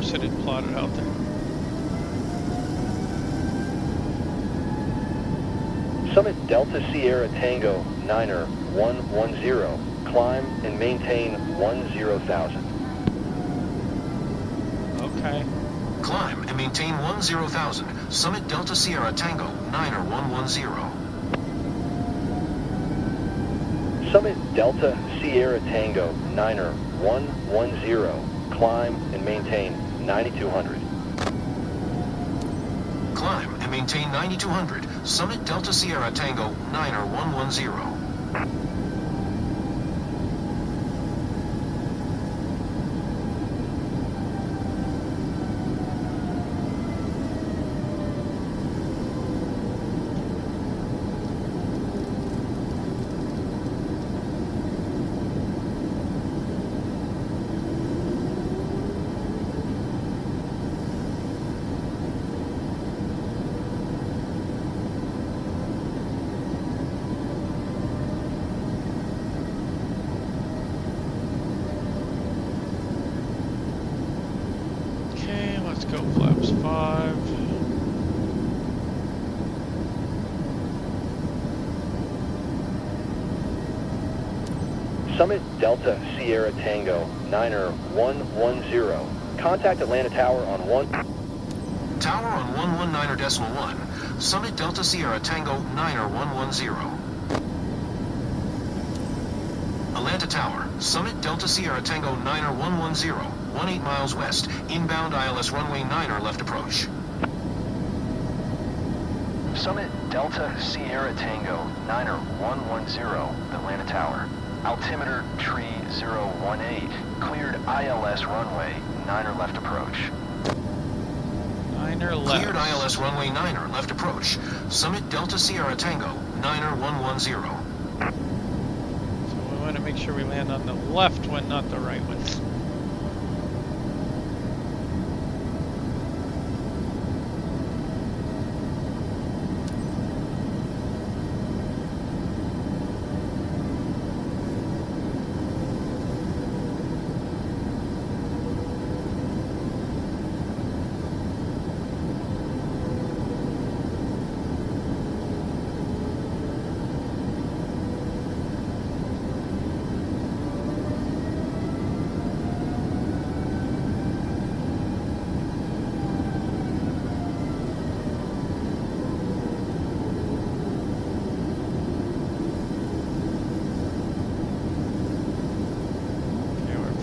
noticed it had plotted out there. Summit Delta Sierra Tango 9er 110. Climb and maintain 10,000. Okay. Climb and maintain 10,000. Summit Delta Sierra Tango 9er 110. Summit Delta Sierra Tango 9er 110. Climb and maintain 9,200. Climb and maintain 9,200. Summit Delta Sierra Tango 9er 110. Okay, let's go flaps 5. Summit Delta Sierra Tango 9er 110. Contact Atlanta Tower on 1. Tower on 119.1. Summit Delta Sierra Tango 9er 110. Atlanta Tower, Summit Delta Sierra Tango 9er 110. 18 miles west. Inbound ILS runway 9er left approach. Summit Delta Sierra Tango 9er 110. Atlanta Tower. Altimeter tree 018. Cleared ILS runway 9er left approach. 9er left. Cleared ILS runway 9er left approach. Summit Delta Sierra Tango 9er 110. So we want to make sure we land on the left one, not the right one.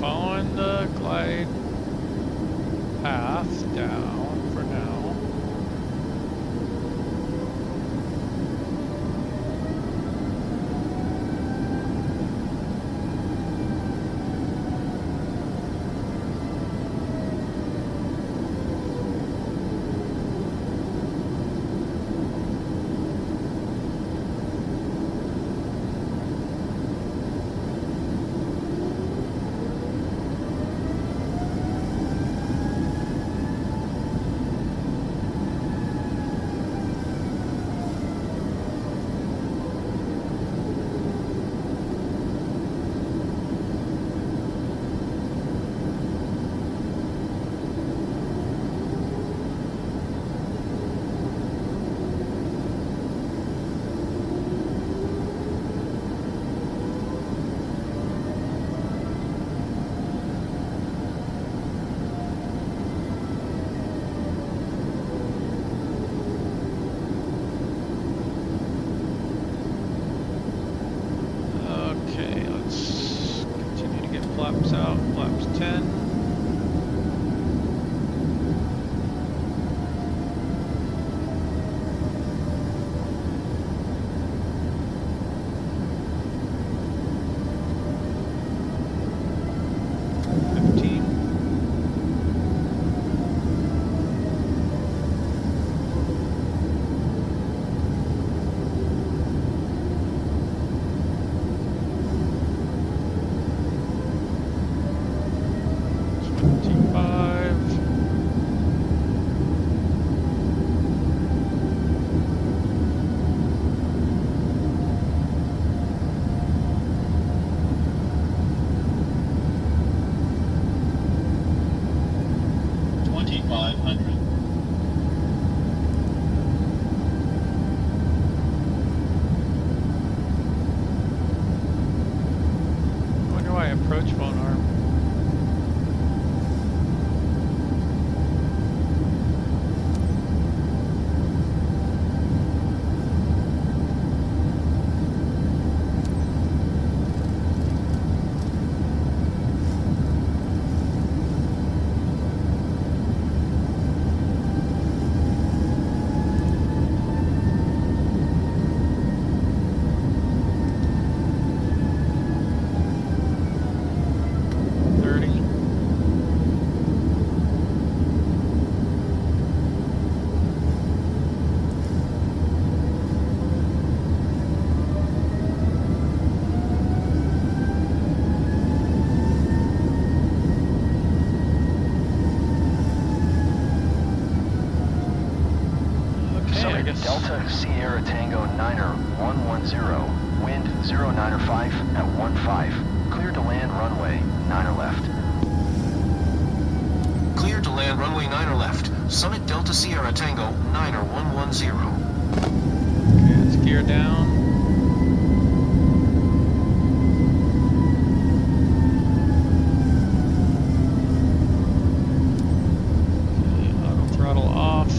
Following the glide path down for now. 3,500. I wonder why approach won't arm. Delta Sierra Tango 9er 110, wind 09er 5 at 15, clear to land runway 9er left. Clear to land runway 9er left. Summit Delta Sierra Tango 9er 110. Okay, let's gear down. Okay, auto throttle off.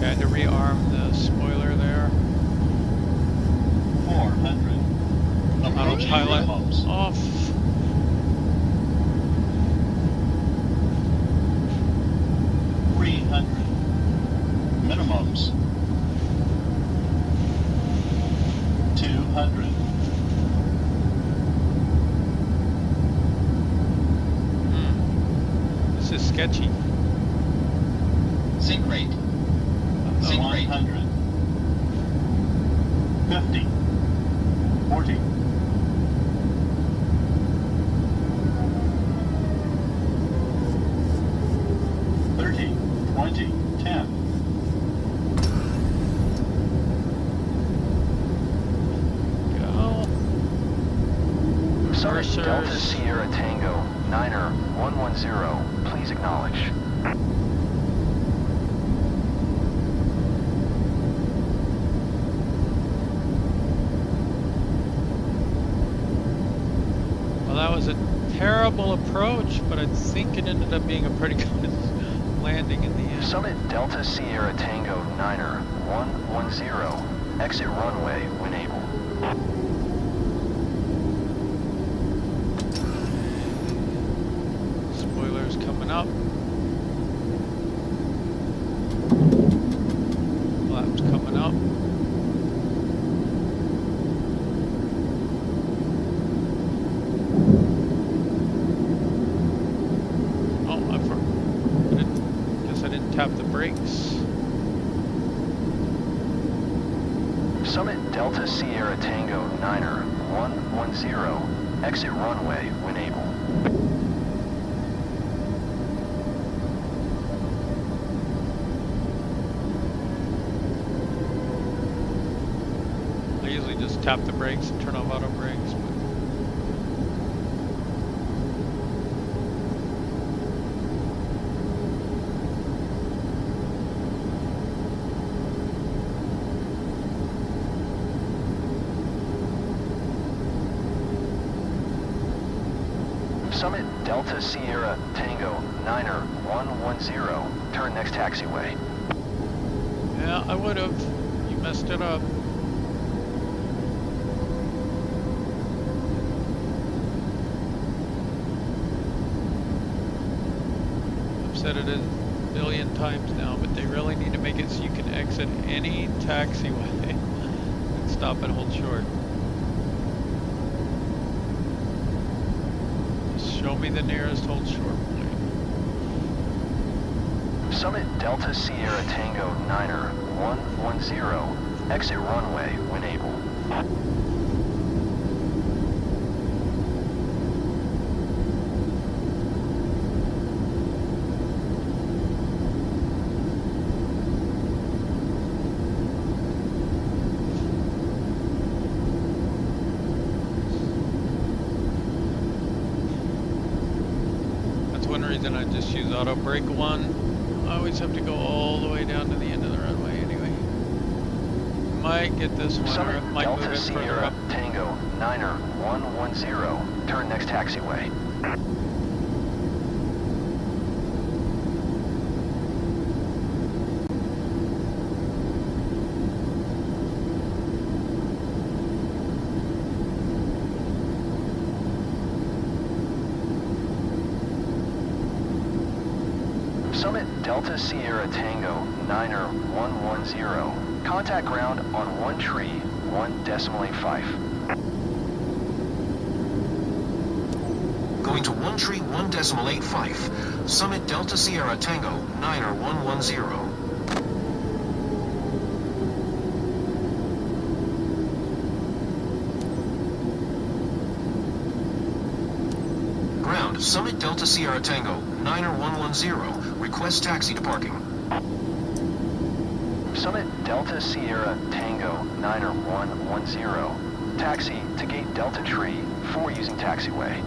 Had to rearm the spoiler there. 400. Approaching Autopilot minimums. off. Minimums. 200. This is sketchy. Sync rate. Uh-oh. Sync rate. 100. 50. 40. 30. 20. 10. Go. Summit Cursors. Delta Sierra Tango 9er 110, please acknowledge. Well, that was a terrible approach, but I think it ended up being a pretty good landing in the end. Summit Delta Sierra Tango 9er 110, exit runway when able. Spoilers coming up. Flaps coming up. Oh, guess I didn't tap the brakes. Summit Delta Sierra Tango 9er 110, exit runway when able. I usually just tap the brakes and turn off auto brakes. But Summit Delta Sierra Tango 9er 110. Turn next taxiway. Yeah, I would have. You messed it up. I've said it a billion times now, but they really need to make it so you can exit any taxiway and stop and hold short. Just show me the nearest hold short point. Summit Delta Sierra Tango 9er 110. Exit runway when able. That's one reason I just use auto brake 1. I always have to go all the way down to the end of the runway anyway. Might get this one, or it Summit might move Delta it further Sierra up. Tango 9er 110. Turn next taxiway. Summit Delta Sierra Tango 9er 110. Contact ground on 1 tree 1.85. Going to 1 tree 1.85. Summit Delta Sierra Tango 9er 110. Ground, Summit Delta Sierra Tango, 9er 110. Request taxi to parking. Summit Delta Sierra Tango 9er 110. Taxi to gate Delta Tree 4 using taxiway.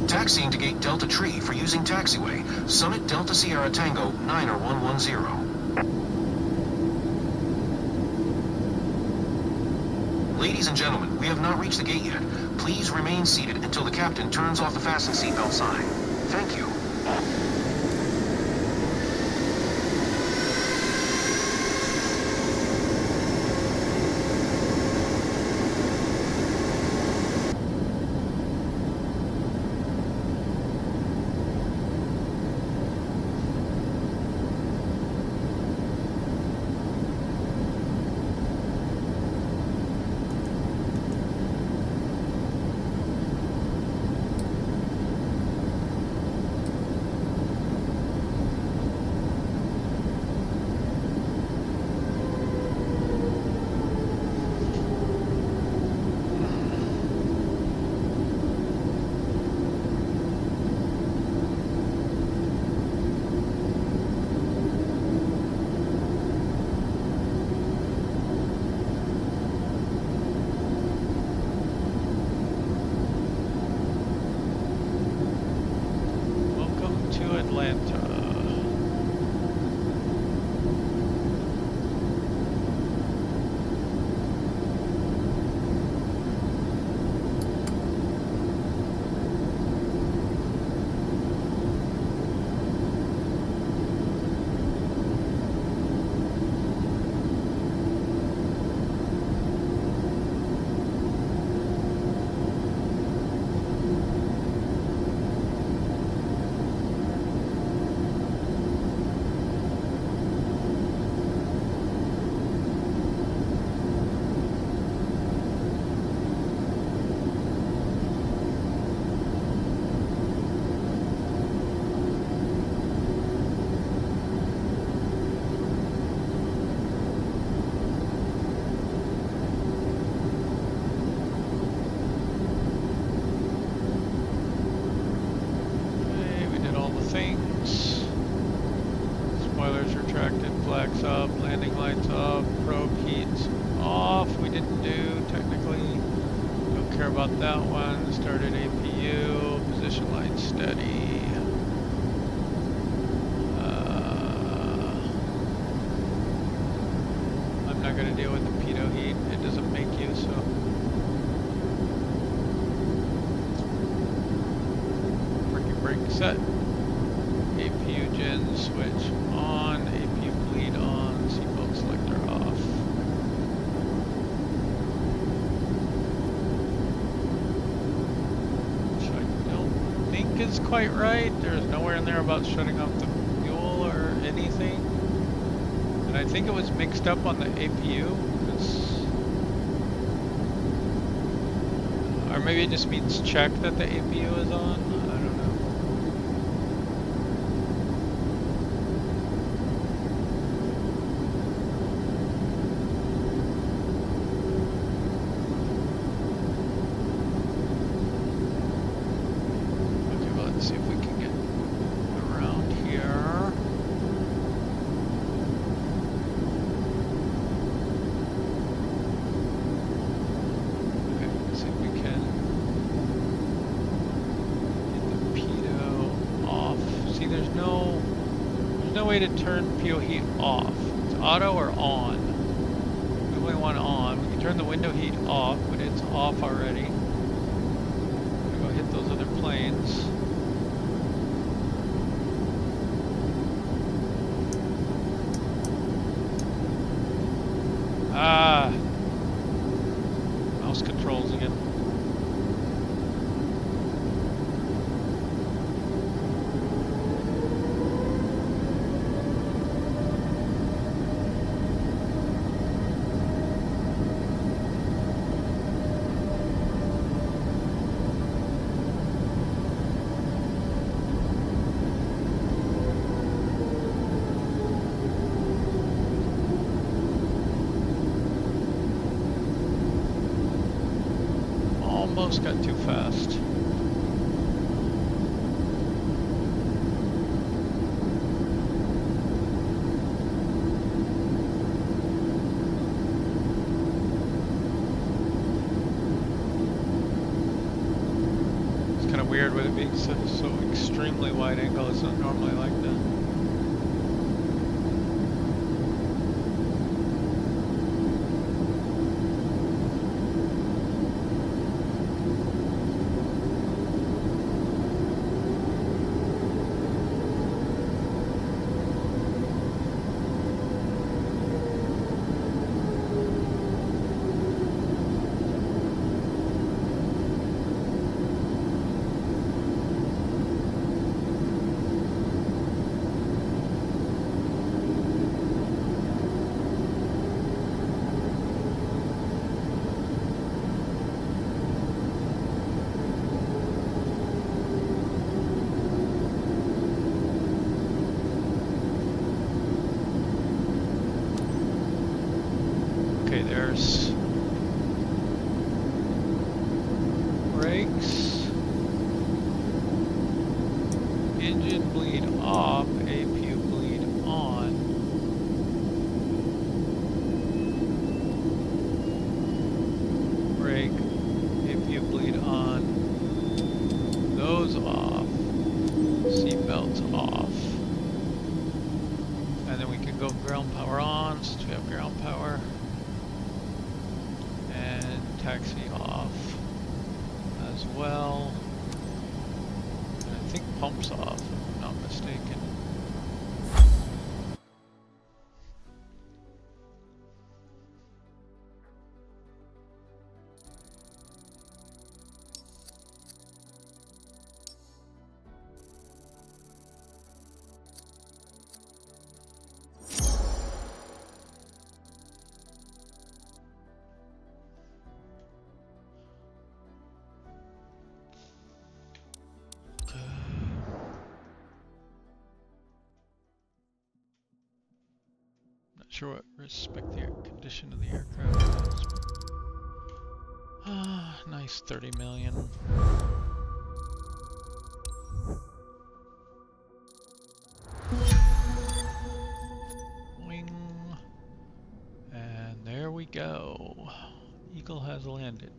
Taxiing to gate Delta Tree for using taxiway. Summit Delta Sierra Tango, 9er 110. Ladies and gentlemen, we have not reached the gate yet. Please remain seated until the captain turns off the fasten seatbelt sign. Thank you. Up, landing lights up, probe heats off. We didn't do technically. Don't care about that one. Started APU, position light steady. I'm not going to deal with the pitot heat. It doesn't make you so. brake set. APU gen switch on. APU bleed on. Seatbelt selector off. Which I don't think is quite right. There's nowhere in there about shutting off the fuel or anything. And I think it was mixed up on the APU. Or maybe it just means check that the APU is on. I don't know. Okay, well, let's see if we can get around here. Okay, let's see if we can get the pitot off. See, there's no way to turn PO heat off. It's auto or on. We only want on. We can turn the window heat off, but it's off already. I'm gonna go hit those other planes. Ah, mouse controls again. Almost got too fast. It's kind of weird with it being so extremely wide angle. It's not normally like that. Okay, there's brakes, engine bleed off, APU bleed on. Brake, APU bleed on, those off, seatbelts off. And then we can go ground power on since we have ground power. Taxi off as well. And I think pumps off, if I'm not mistaken. Sure what respect the condition of the aircraft is. Ah, nice 30 million. Wing. And there we go. Eagle has landed.